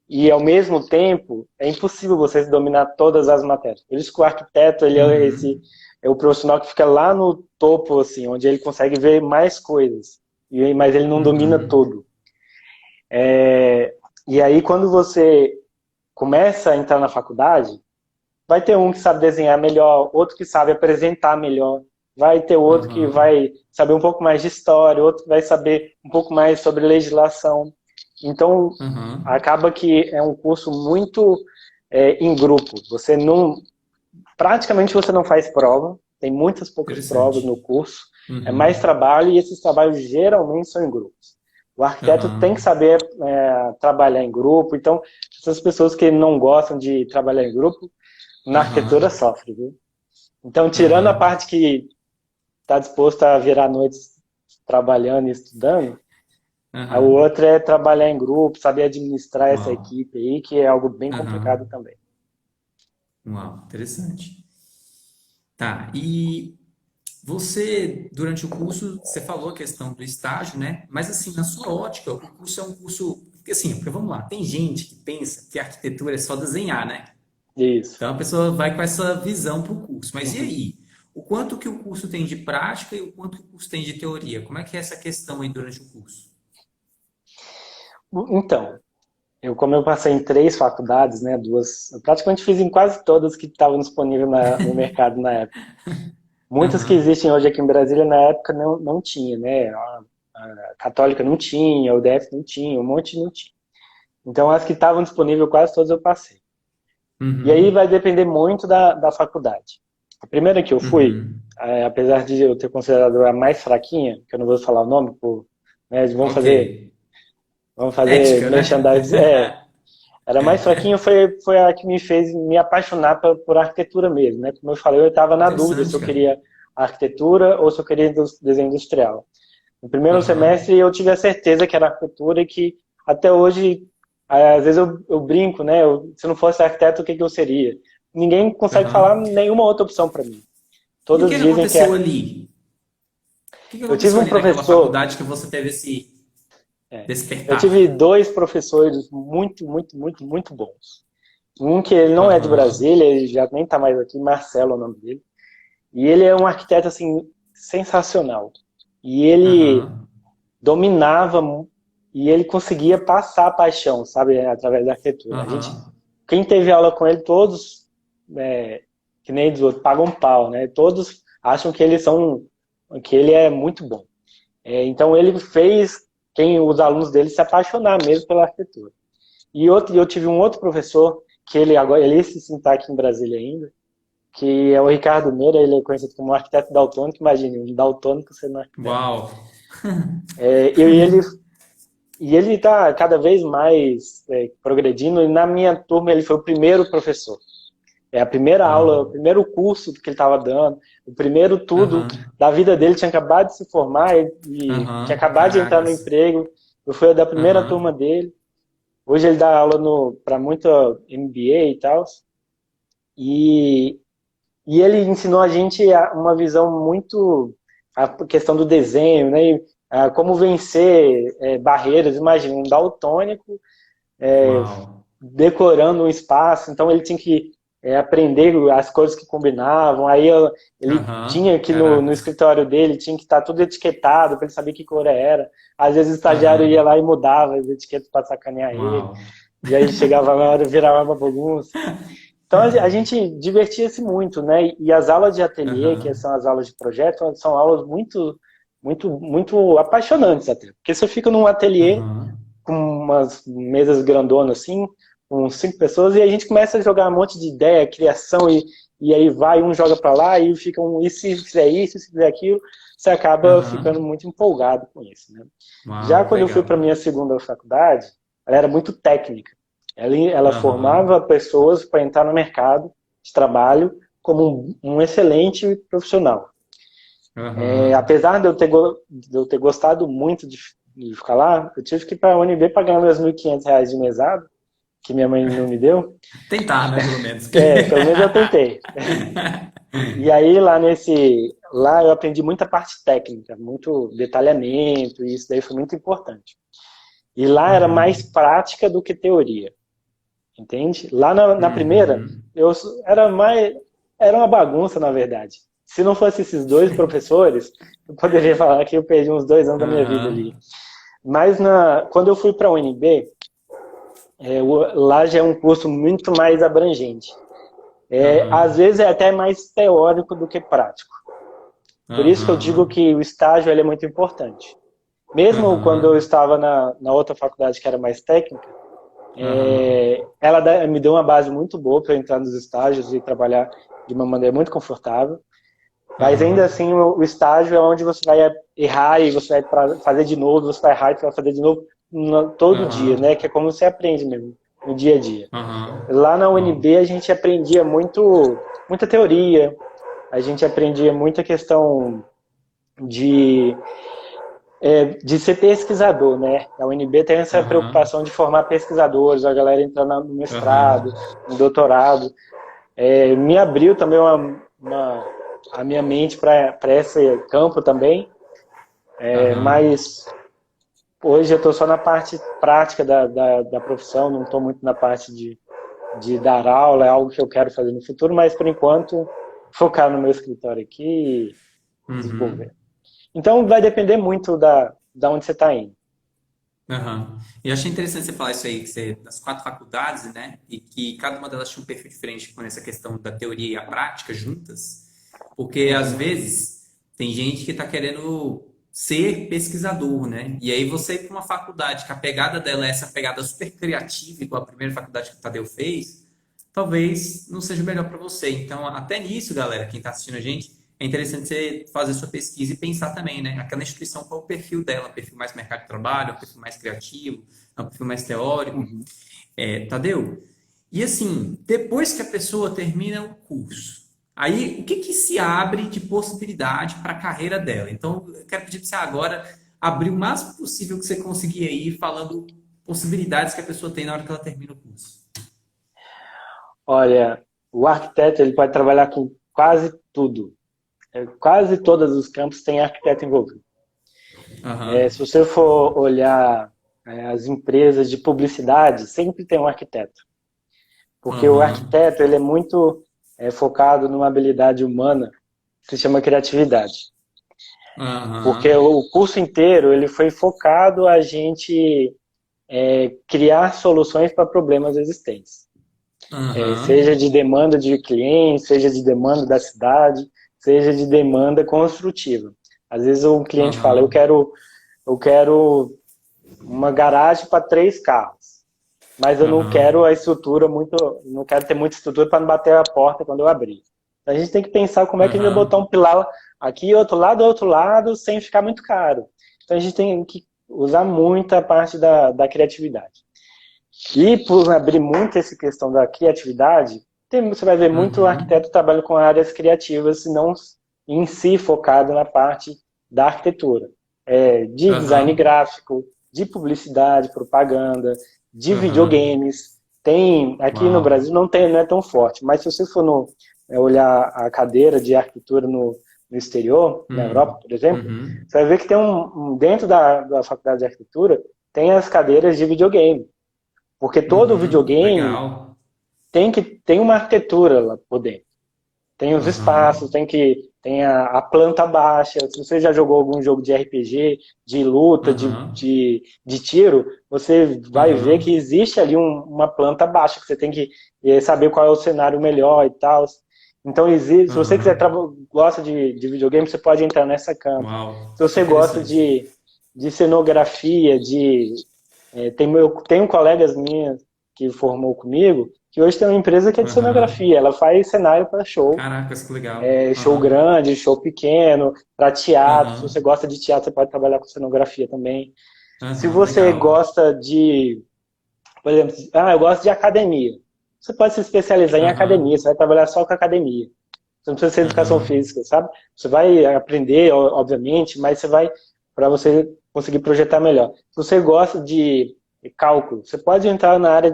E, ao mesmo tempo, é impossível você dominar todas as matérias. Por isso que o arquiteto, uhum, é o profissional que fica lá no topo, assim, onde ele consegue ver mais coisas. Mas ele não domina uhum, tudo. E aí, quando você começa a entrar na faculdade, vai ter um que sabe desenhar melhor, outro que sabe apresentar melhor, vai ter outro que uhum, vai saber um pouco mais de história, outro que vai saber um pouco mais sobre legislação. Então, uhum. acaba que é um curso muito em grupo. Praticamente você não faz prova, tem muitas poucas provas no Interessante. curso. é mais Uhum. trabalho e esses trabalhos geralmente são em grupos. O arquiteto tem que Aham. saber trabalhar em grupo, então essas pessoas que não gostam de trabalhar em grupo, na arquitetura Aham. sofrem, viu? Então, tirando a Aham. parte que está disposto a virar noites trabalhando e estudando, a Aham. outra é trabalhar em grupo, saber administrar essa Uau. equipe aí, que é algo bem complicado Aham. também. Uau. Interessante. Tá. E você, durante o curso, você falou a questão do estágio, né? Mas assim, na sua ótica, o curso é um curso. Assim, porque vamos lá, tem gente que pensa que a arquitetura é só desenhar, né? Isso. Então a pessoa vai com essa visão para o curso. Mas e Uhum. aí? O quanto que o curso tem de prática e o quanto que o curso tem de teoria? Como é que é essa questão aí durante o curso? Então, como eu passei em 3 faculdades, né, duas, eu praticamente fiz em quase todas que estavam disponíveis no mercado na época. Muitas que Aham, existem hoje aqui em Brasília, na época não tinha, né? A Católica não tinha, a UDF não tinha, um monte não tinha. Então, as que estavam disponíveis, quase todas eu passei. E aí uhum, vai depender muito da faculdade. A primeira que eu fui, uhum. apesar de eu ter considerado a mais fraquinha, que eu não vou falar o nome, né, Ok. vamos fazer Ética, né? merchandising, era mais fraquinha, foi a que me fez me apaixonar por arquitetura mesmo, né? Como eu falei, eu estava na dúvida se Interessante, eu cara. queria arquitetura ou se eu queria desenho industrial. No primeiro Aham, semestre eu tive a certeza que era arquitetura e que até hoje, às vezes eu brinco, né? Se não fosse arquiteto, o que eu seria? Ninguém consegue falar aham. nenhuma outra opção para mim. E o que Todos que dizem que aconteceu é. ali? O que que Eu tive aconteceu um ali naquela professor, faculdade que você teve esse eu tive despertar? 2 professores muito, muito, muito, muito bons. Um que ele não é de Aham, Brasília, ele já nem está mais aqui, Marcelo é o nome dele. E ele é um arquiteto assim sensacional. E ele aham, dominava e ele conseguia passar a paixão, sabe, através da arquitetura. aham, Quem teve aula com ele, todos, é, que nem dos outros, pagam pau, né? Todos acham que ele é muito bom. Então ele fez os alunos dele se apaixonar mesmo pela arquitetura. Eu tive um outro professor que ele esse sim está aqui em Brasília ainda, que é o Ricardo Meira, ele é conhecido como um arquiteto daltônico, imagine, um daltônico sendo arquiteto. uau, É, eu, e ele E ele está cada vez mais progredindo, e na minha turma ele foi o primeiro professor. É a primeira aula, o uau, primeiro curso que ele estava dando, o primeiro tudo aham, da vida dele, tinha acabado de se formar e tinha aham, acabado de entrar no caracas, emprego. Eu fui da primeira turma aham, dele. Hoje ele dá aula para muita MBA e tal. E, e ele ensinou a gente uma visão muito, a questão do desenho, né? Como vencer barreiras. Imagina, um daltônico uau, decorando um espaço, então ele tinha que aprender as cores que combinavam, ele aham, tinha que no caracas, escritório dele, tinha que estar tudo etiquetado para ele saber que cor era. Às vezes o estagiário ia aham, lá e mudava as etiquetas para sacanear ele, uau, e aí chegava na hora e virava uma bagunça. Então a gente divertia-se muito, né? E as aulas de ateliê, que aham, são as aulas de projeto, são aulas muito, muito, muito apaixonantes até. Porque você fica num ateliê aham, com umas mesas grandonas assim, com 5 pessoas, e a gente começa a jogar um monte de ideia, criação, e aí vai, um joga para lá, e fica e se fizer isso, se fizer aquilo, você acaba ficando aham, muito empolgado com isso, né? Já uau, quando eu fui legal, para minha segunda faculdade, ela era muito técnica. Ela aham, formava pessoas para entrar no mercado de trabalho como um excelente profissional. aham, Apesar de eu ter gostado muito de ficar lá, eu tive que ir para a UNB pagar meus R$ 1.500 de mesada, que minha mãe não me deu. tentar, né, pelo menos, Pelo menos eu tentei. E aí lá eu aprendi muita parte técnica, muito detalhamento, e isso daí foi muito importante. E lá era mais uhum, prática do que teoria, entende? Lá na primeira, uhum, eu era uma bagunça, na verdade. Se não fosse esses 2 professores, eu poderia falar que eu perdi uns 2 anos da minha vida ali. aham, Mas quando eu fui para a UNB, lá já é um curso muito mais abrangente. Às aham, vezes é até mais teórico do que prático. Por isso que eu digo aham, que o estágio ele é muito importante. Mesmo quando eu aham, estava na outra faculdade que era mais técnica, aham, ela me deu uma base muito boa para entrar nos estágios e trabalhar de uma maneira muito confortável. Mas ainda Aham. assim, o estágio é onde você vai errar e você vai fazer de novo, você vai errar e você vai fazer de novo todo dia, né? Aham. Que é como você aprende mesmo, no dia a dia. Aham. Lá na Uau. UNB a gente aprendia muita teoria, a gente aprendia muita questão de, de ser pesquisador, né? A UNB tem essa Aham. preocupação de formar pesquisadores, a galera entrando no mestrado, Aham. no doutorado. Me abriu também a minha mente para esse campo também, Aham. mas hoje eu estou só na parte prática da profissão, não estou muito na parte de dar aula, é algo que eu quero fazer no futuro, mas por enquanto focar no meu escritório aqui e desenvolver. Uhum. Então vai depender muito da onde você está indo. Aham. E eu achei interessante você falar isso aí, que você, das 4 faculdades, né? E que cada uma delas tinha um perfil diferente com essa questão da teoria e a prática juntas. Porque às Uhum. vezes tem gente que está querendo ser pesquisador, né? E aí você ir para uma faculdade que a pegada dela é essa pegada super criativa, igual a primeira faculdade que o Tadeu fez, talvez não seja o melhor para você. Então, até nisso, galera, quem está assistindo a gente, é interessante você fazer sua pesquisa e pensar também, né? Aquela instituição, qual é o perfil dela? Um perfil mais mercado de trabalho, um perfil mais criativo, um perfil mais teórico. Uhum. Tadeu, e assim, depois que a pessoa termina o curso, aí o que que se abre de possibilidade para a carreira dela? Então, eu quero pedir para você agora abrir o máximo possível que você conseguir aí, falando possibilidades que a pessoa tem na hora que ela termina o curso. Olha, o arquiteto ele pode trabalhar com quase tudo. Quase todos os campos têm arquiteto envolvido. Aham, Se você for olhar as empresas de publicidade, sempre tem um arquiteto. Porque o aham, arquiteto ele é muito focado numa habilidade humana que se chama criatividade. Porque aham, o curso inteiro ele foi focado a gente criar soluções para problemas existentes. Seja aham, de demanda de cliente, seja de demanda da cidade, seja de demanda construtiva. Às vezes o cliente fala, aham, eu quero uma garagem para 3 carros, mas eu não quero aham, a estrutura muito, não quero ter muita estrutura para não bater a porta quando eu abrir. Então a gente tem que pensar como é que a gente vai botar um aham, pilar aqui, outro lado, sem ficar muito caro. Então a gente tem que usar muito a parte da criatividade. E por abrir muito essa questão da criatividade, você vai ver muito uhum, arquiteto trabalhando com áreas criativas, e não em si focado na parte da arquitetura. De design aham, gráfico, de publicidade, propaganda, de aham. videogames. Tem, aqui no Uau. Brasil não é tão forte, mas se você for olhar a cadeira de arquitetura no exterior, na Europa, por exemplo, Uhum. você vai ver que tem dentro da faculdade de arquitetura, tem as cadeiras de videogame. Porque todo videogame Legal. tem uma arquitetura lá por dentro. Tem os espaços, Aham, tem a planta baixa. Se você já jogou algum jogo de RPG, de luta, aham, de tiro, você vai ver que aham, existe ali uma planta baixa, que você tem que saber qual é o cenário melhor e tal. Então, existe, se você quiser aham. gosta de videogame, você pode entrar nessa campo. Uau, Se que você gosta interessante. de cenografia, tenho colegas minhas que formou comigo, que hoje tem uma empresa que é de Aham. cenografia. Ela faz cenário para show, Caracas, que legal. show Aham, grande, show pequeno, para teatro. Se você aham, gosta de teatro, você pode trabalhar com cenografia também. Se aham, você legal. gosta por exemplo, eu gosto de academia. Você pode se especializar em academia, Aham, você vai trabalhar só com academia. Você não precisa ser educação aham, física, sabe? Você vai aprender, obviamente, mas você vai para você conseguir projetar melhor. Se você gosta de cálculo, você pode entrar na área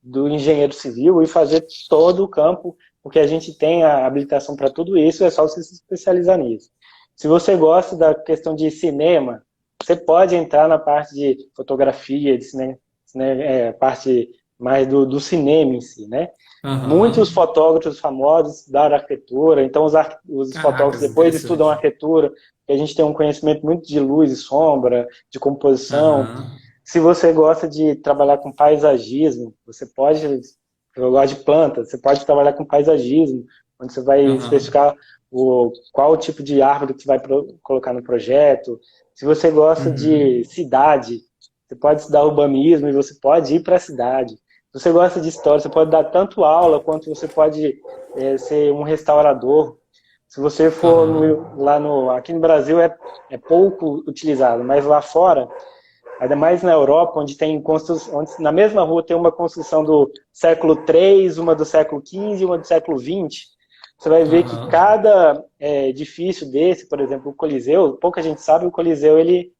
do engenheiro civil e fazer todo o campo, porque a gente tem a habilitação para tudo isso, é só você se especializar nisso. Se você gosta da questão de cinema, você pode entrar na parte de fotografia, de parte mais do cinema em si, né? aham. Muitos fotógrafos famosos da arquitetura, então os fotógrafos Caracas, depois estudam interessante. arquitetura, e a gente tem um conhecimento muito de luz e sombra, de composição. Aham, Se você gosta de trabalhar com paisagismo, eu gosto de plantas, você pode trabalhar com paisagismo, onde você vai aham, especificar qual o tipo de árvore que você vai colocar no projeto. Se você gosta de uhum, cidade, você pode estudar urbanismo e você pode ir para a cidade. Se você gosta de história, você pode dar tanto aula quanto você pode ser um restaurador. Se você for Aham. aqui no Brasil é pouco utilizado, mas lá fora, ainda mais na Europa, onde tem onde na mesma rua tem uma construção do século III, uma do século XV e uma do século XX, você vai ver que Aham. cada edifício desse, por exemplo, o Coliseu, pouca gente sabe, o Coliseu ele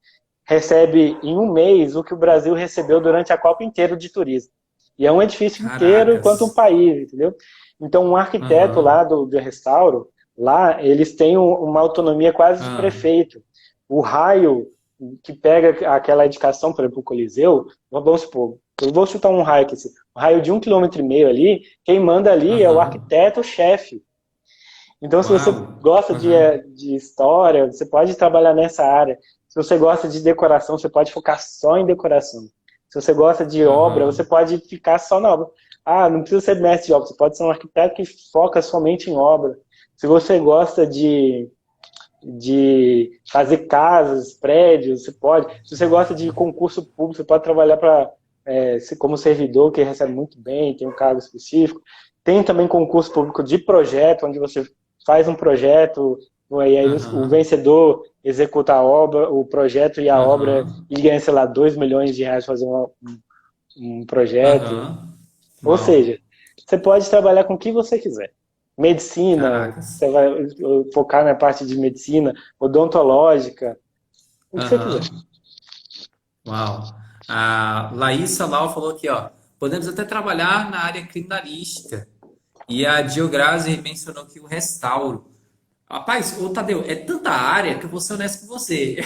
recebe em um mês o que o Brasil recebeu durante a Copa inteira de turismo. E é um edifício inteiro quanto um Caracas. país, entendeu? Então, um arquiteto lá Aham. do restauro, lá eles têm uma autonomia quase de Ah. prefeito. O raio que pega aquela edificação, por exemplo, o Coliseu, vamos supor, eu vou chutar um raio aqui, assim, um raio de 1,5 km ali, quem manda ali é o Aham. arquiteto-chefe. Então, se você Uau. gosta Aham. de história, você pode trabalhar nessa área. Se você gosta de decoração, você pode focar só em decoração. Se você gosta de obra, você Aham. pode ficar só na obra. Ah, não precisa ser mestre de obra, você pode ser um arquiteto que foca somente em obra. Se você gosta de fazer casas, prédios, você pode. Se você gosta de concurso público, você pode trabalhar como servidor, que recebe muito bem, tem um cargo específico. Tem também concurso público de projeto, onde você faz um projeto, e aí o Aham. vencedor executa a obra, o projeto e a obra, Aham. e ganha, sei lá, R$ 2 milhões para fazer um projeto. Aham. Ou Uau. seja, você pode trabalhar com o que você quiser. Medicina, Caracas. você vai focar na parte de medicina, odontológica, o que você quiser. Aham. Uau. A Laísa Lau falou aqui, ó. Podemos até trabalhar na área criminalística. E a Diograzi mencionou aqui o restauro. Rapaz, ô Tadeu, é tanta área que eu vou ser honesto com você.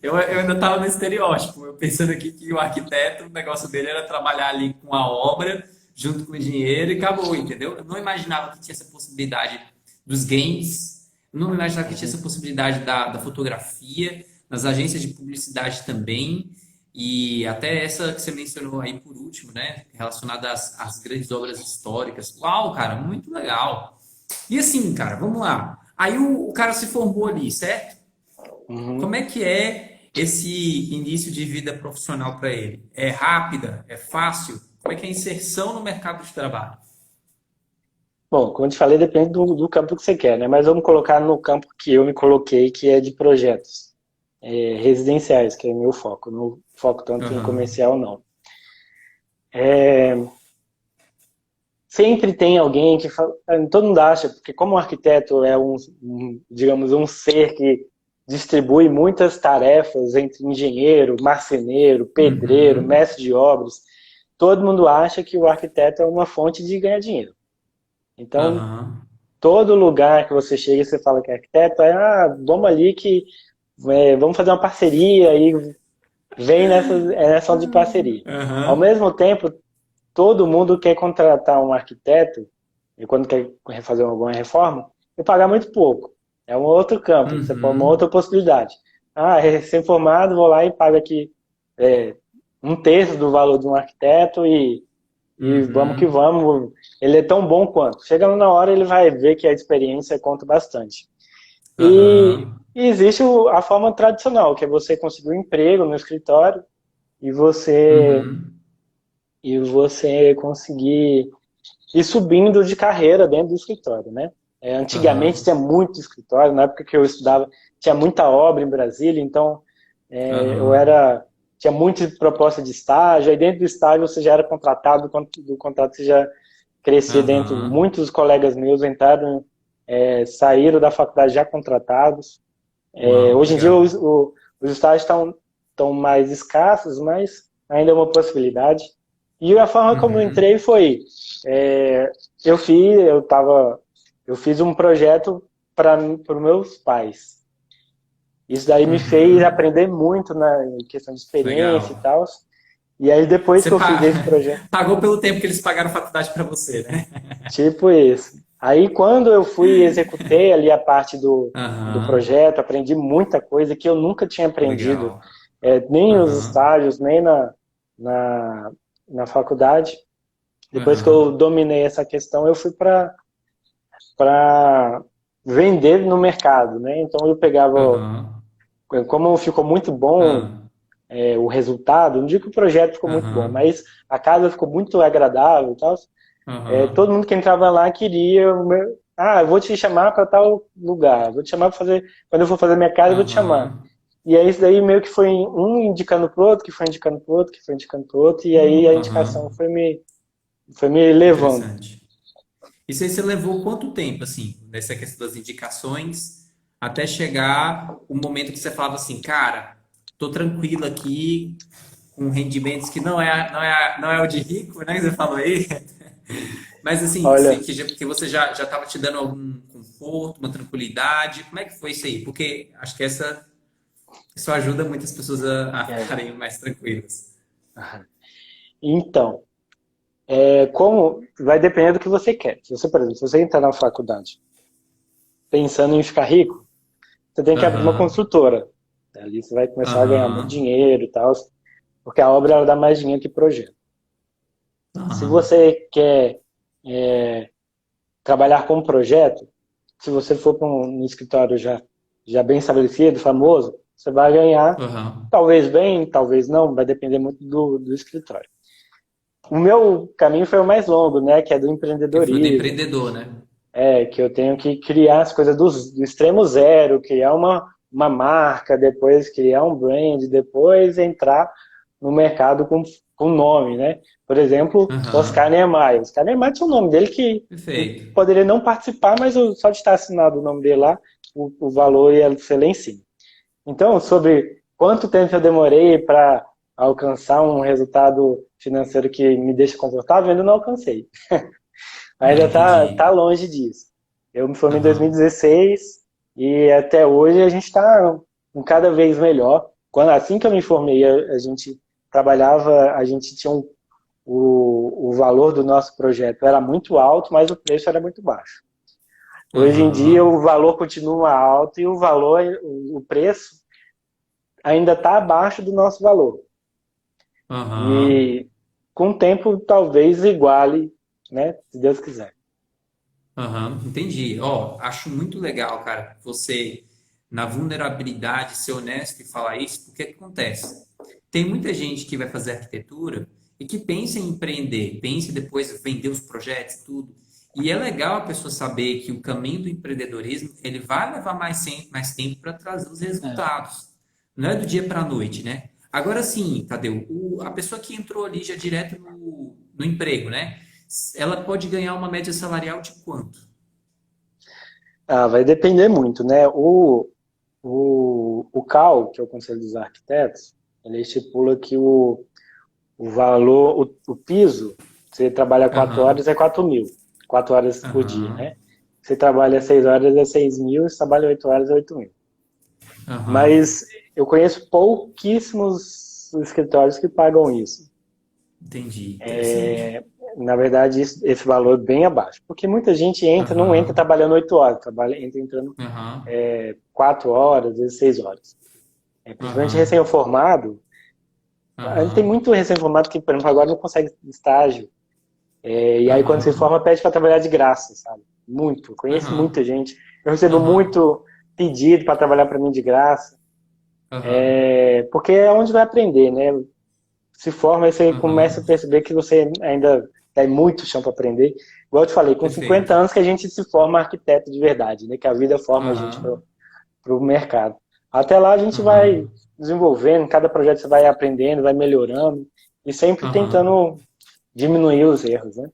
Eu ainda estava no estereótipo, eu pensando aqui que o arquiteto, o negócio dele era trabalhar ali com a obra, junto com o dinheiro e acabou, entendeu? Eu não imaginava que tinha essa possibilidade dos games, eu não imaginava que tinha essa Uhum. possibilidade da fotografia, nas agências de publicidade também, e até essa que você mencionou aí por último, né? Relacionada às grandes obras históricas. Uau, cara, muito legal. E assim, cara, vamos lá. Aí o cara se formou ali, certo? Como Uhum. é que é esse início de vida profissional para ele? É rápida? É fácil? Como é que é a inserção no mercado de trabalho? Bom, como eu te falei, depende do campo que você quer, né? Mas vamos colocar no campo que eu me coloquei, que é de projetos residenciais, que é o meu foco. Não foco tanto em Aham, comercial, não. Sempre tem alguém que fala, todo mundo acha, porque como o arquiteto é digamos, um ser que distribui muitas tarefas entre engenheiro, marceneiro, pedreiro, uhum, mestre de obras, todo mundo acha que o arquiteto é uma fonte de ganhar dinheiro. Então, aham, todo lugar que você chega e você fala que é arquiteto, vamos ali que vamos fazer uma parceria e vem nessa de parceria. Ao aham, mesmo tempo, todo mundo quer contratar um arquiteto, e quando quer fazer alguma reforma, e pagar muito pouco. É um outro campo, você pode uma uhum, outra possibilidade. Ah, recém-formado, vou lá e pago aqui é, um terço do valor de um arquiteto e vamos que uhum, vamos. Ele é tão bom quanto. Chegando na hora, ele vai ver que a experiência conta bastante. E existe a forma tradicional, que é você conseguir um emprego no escritório e você, uhum, e você conseguir ir subindo de carreira dentro do escritório, né? Antigamente aham, tinha muito escritório, na época que eu estudava tinha muita obra em Brasília, então eu aham, era tinha muita proposta de estágio, aí dentro do estágio você já era contratado, do contrato você já crescia dentro. aham, Muitos colegas meus entraram, saíram da faculdade já contratados. uau, Hoje em dia legal. os estágios estão mais escassos, mas ainda é uma possibilidade. E a forma como eu Uhum, entrei foi, é, eu fiz um projeto para os meus pais. Isso daí me fez uhum, aprender muito na questão de experiência e legal. tal. E aí depois Você que eu fiz esse projeto, pagou pelo tempo que eles pagaram faculdade para você, né? tipo isso. Aí quando eu fui e executei ali a parte do Aham, projeto, aprendi muita coisa que eu nunca tinha aprendido, legal. nem nos Aham, estágios, nem na, na faculdade. Depois que eu aham, dominei essa questão, eu fui para vender no mercado, né? Então eu pegava, aham, como ficou muito bom aham, o resultado, não digo que o projeto ficou muito bom, aham, mas a casa ficou muito agradável e tal. aham, Todo mundo que entrava lá queria Ah, eu vou te chamar para tal lugar, vou te chamar para fazer, quando eu for fazer minha casa, eu vou te chamar. Aham. E aí isso daí meio que foi um indicando pro outro, que foi indicando pro outro, que foi indicando pro outro, e aí a indicação Aham. foi me levando. Interessante. Isso aí você levou quanto tempo, assim, nessa questão das indicações, até chegar o momento que você falava assim, cara, tô tranquilo aqui, com rendimentos que não é o de rico, né, que você falou aí, mas assim, Olha, que você já estava te dando algum conforto, uma tranquilidade, como é que foi isso aí? Porque acho que isso ajuda muitas pessoas a é, ficarem mais tranquilas. então, como vai depender do que você quer. Se você, por exemplo, se você entrar na faculdade pensando em ficar rico, você tem que abrir uma Aham, construtora. Ali você vai começar a ganhar muito aham, dinheiro e tal, porque a obra ela dá mais dinheiro que projeto. Se aham, você quer é, trabalhar com um projeto, se você for para um escritório já bem estabelecido, famoso, você vai ganhar, aham. talvez bem, talvez não, vai depender muito do escritório. O meu caminho foi o mais longo, né, que é do Que foi do empreendedorismo, empreendedor, né? que eu tenho que criar as coisas do extremo zero, criar uma marca, depois criar um brand, depois entrar no mercado com nome, né? Por exemplo, Oscar Aham, Niemeyer. Oscar Niemeyer tinha o nome dele que perfeito. poderia não participar, mas só de estar assinado o nome dele lá, o valor ia ser lá em cima. Então, sobre quanto tempo eu demorei para alcançar um resultado financeiro que me deixa confortável, eu ainda não alcancei. Ah, Ainda tá entendi. longe disso. Eu me formei em Aham, 2016 e até hoje a gente está cada vez melhor. Assim que eu me formei, a gente trabalhava, a gente tinha o valor do nosso projeto era muito alto, mas o preço era muito baixo. Hoje em dia aham, o valor continua alto e o preço ainda está abaixo do nosso valor. aham, E com o tempo talvez iguale, né? Se Deus quiser. aham, entendi. Ó, acho muito legal, cara, você, na vulnerabilidade, ser honesto e falar isso, porque o que acontece? Tem muita gente que vai fazer arquitetura e que pensa em empreender, pensa em depois vender os projetos e tudo. E é legal a pessoa saber que o caminho do empreendedorismo, ele vai levar mais tempo para trazer os É. resultados. Não é do dia para a noite, né? Agora sim, Tadeu, a pessoa que entrou ali já direto no emprego, né? Ela pode ganhar uma média salarial de quanto? Ah, vai depender muito, né? O CAL, que é o Conselho dos Arquitetos, ele estipula que o valor, o piso, você trabalha 4 horas, Aham, é 4.000, 4 horas por dia, aham, né? Você trabalha 6 horas, é 6.000, você trabalha 8 horas, é 8.000. aham. Mas eu conheço pouquíssimos escritórios que pagam isso. Entendi. Interessante. Na verdade, esse valor é bem abaixo. Porque muita gente não entra Aham, trabalhando 8 horas, entra entrando aham, 4 horas, às vezes 6 horas. Principalmente aham, recém-formado, tem aham, muito recém-formado que, por exemplo, agora não consegue estágio. E aí, quando se aham, forma, pede para trabalhar de graça, sabe? Muito. Conheço muita aham, gente. Eu recebo aham, muito pedido para trabalhar para mim de graça. aham, Porque é onde vai aprender, né? Se forma e você começa a aham. perceber que você ainda tem muito chão para aprender. Igual eu te falei, com 50 Perfeito. anos que a gente se forma arquiteto de verdade, né? Que a vida forma a gente Aham, para o mercado. Até lá a gente vai aham, desenvolvendo, cada projeto você vai aprendendo, vai melhorando e sempre aham. tentando diminuir os erros, né?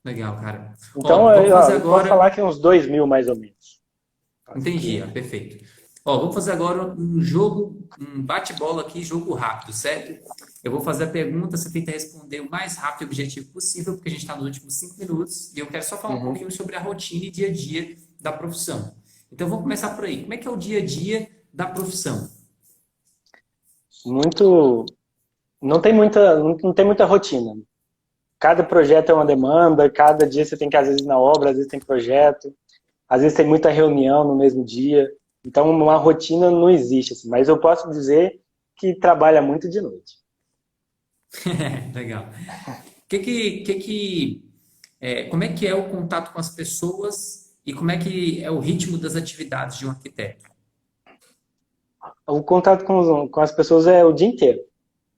Legal, cara. Então, Ó, vamos fazer eu posso falar agora. que uns 2.000 mais ou menos. Que Entendi, é. perfeito. Ó, vamos fazer agora um jogo, um bate-bola aqui, jogo rápido, certo? Eu vou fazer a pergunta, você tenta responder o mais rápido e objetivo possível, porque a gente está nos últimos 5 minutos, e eu quero só falar um Uhum. pouquinho sobre a rotina e dia a dia da profissão. Então, vamos começar por aí. Como é que é o dia a dia da profissão? Muito, não tem muita rotina. Cada projeto é uma demanda, cada dia você tem que, às vezes, ir na obra, às vezes tem projeto, às vezes tem muita reunião no mesmo dia. Então, uma rotina não existe, assim, mas eu posso dizer que trabalha muito de noite. Legal. Como é que é o contato com as pessoas e como é que é o ritmo das atividades de um arquiteto? O contato com as pessoas é o dia inteiro.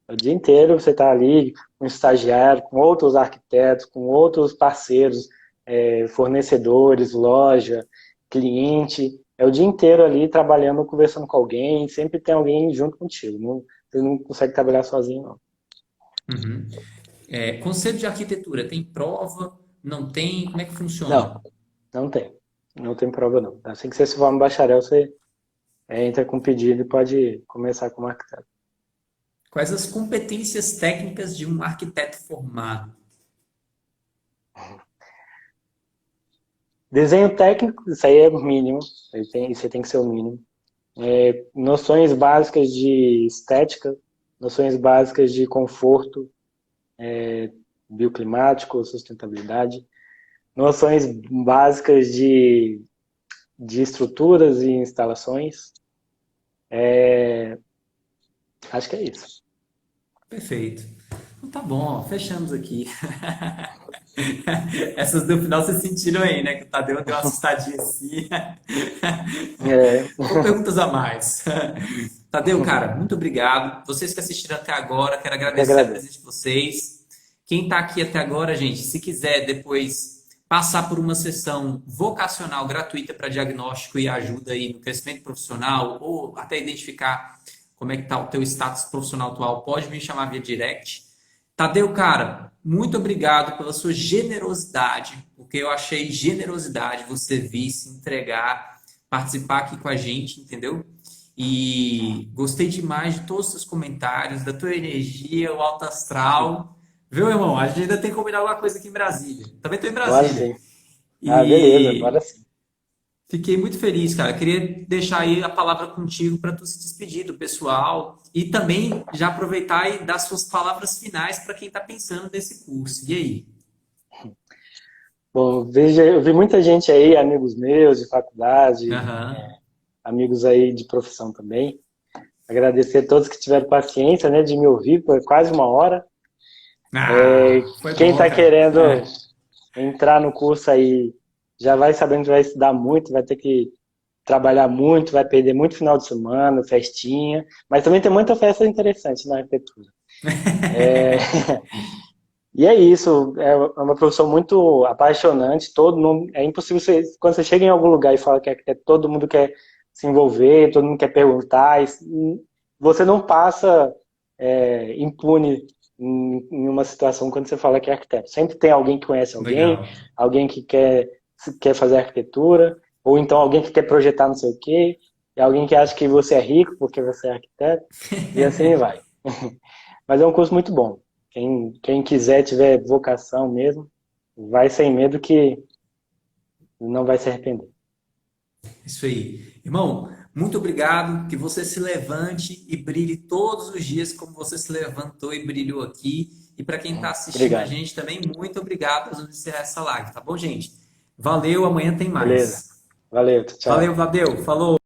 O dia inteiro você está ali com um estagiário, com outros arquitetos, com outros parceiros. fornecedores, loja, cliente. É o dia inteiro ali trabalhando, conversando com alguém, sempre tem alguém junto contigo. Não, você não consegue trabalhar sozinho, não. Uhum. Conceito de arquitetura, tem prova? Não tem? Como é que funciona? Não, não tem. Não tem prova, não. Assim que você se forma em bacharel, você entra com pedido e pode começar como arquiteto. Quais as competências técnicas de um arquiteto formado? Desenho técnico, isso aí é o mínimo. Isso aí tem que ser o mínimo. Noções básicas de estética, noções básicas de conforto, bioclimático, sustentabilidade, noções básicas de estruturas e instalações. Acho que é isso. Perfeito. Então tá bom, ó, fechamos aqui. Essas do final vocês sentiram aí, né? Que o Tadeu deu uma assustadinha assim. É, Ou perguntas a mais. Tadeu, cara, muito obrigado. Vocês que assistiram até agora, quero eu que agradecer a presença agradeço. de vocês. Quem está aqui até agora, gente, se quiser depois passar por uma sessão vocacional gratuita para diagnóstico e ajuda aí no crescimento profissional ou até identificar como é que está o teu status profissional atual, pode me chamar via direct. Tadeu, cara, muito obrigado pela sua generosidade, porque eu achei generosidade você vir se entregar, participar aqui com a gente, entendeu? E gostei demais de todos os seus comentários, da tua energia, o alto astral. Viu, irmão? A gente ainda tem que combinar alguma coisa aqui em Brasília. Também estou em Bora Brasília. sim. Ah, beleza, bora E sim. fiquei muito feliz, cara. Queria deixar aí a palavra contigo para tu se despedir do pessoal e também já aproveitar e dar suas palavras finais para quem está pensando nesse curso. E aí? Bom, veja, eu vi muita gente aí, amigos meus de faculdade, Aham. amigos aí de profissão também. Agradecer a todos que tiveram paciência, né, de me ouvir por quase uma hora. Foi Quem bom, está cara. querendo entrar no curso aí já vai sabendo que vai estudar muito, vai ter que trabalhar muito, vai perder muito final de semana, festinha, mas também tem muita festa interessante na arquitetura. E é isso, é uma profissão muito apaixonante, todo mundo, é impossível quando você chega em algum lugar e fala que é arquiteto, todo mundo quer se envolver, todo mundo quer perguntar, você não passa impune em uma situação quando você fala que é arquiteto. Sempre tem alguém que conhece Legal. alguém que quer fazer arquitetura, ou então alguém que quer projetar não sei o quê, e alguém que acha que você é rico porque você é arquiteto, e assim vai. Mas é um curso muito bom. Quem quiser, tiver vocação mesmo, vai sem medo que não vai se arrepender. Isso aí. Irmão, muito obrigado. Que você se levante e brilhe todos os dias como você se levantou e brilhou aqui. E para quem está assistindo a Obrigado. gente também, muito obrigado. Nós vamos encerrar essa live, tá bom, gente? Valeu, amanhã tem Beleza. mais. Valeu, Valeu, tchau. Vadeu. Falou.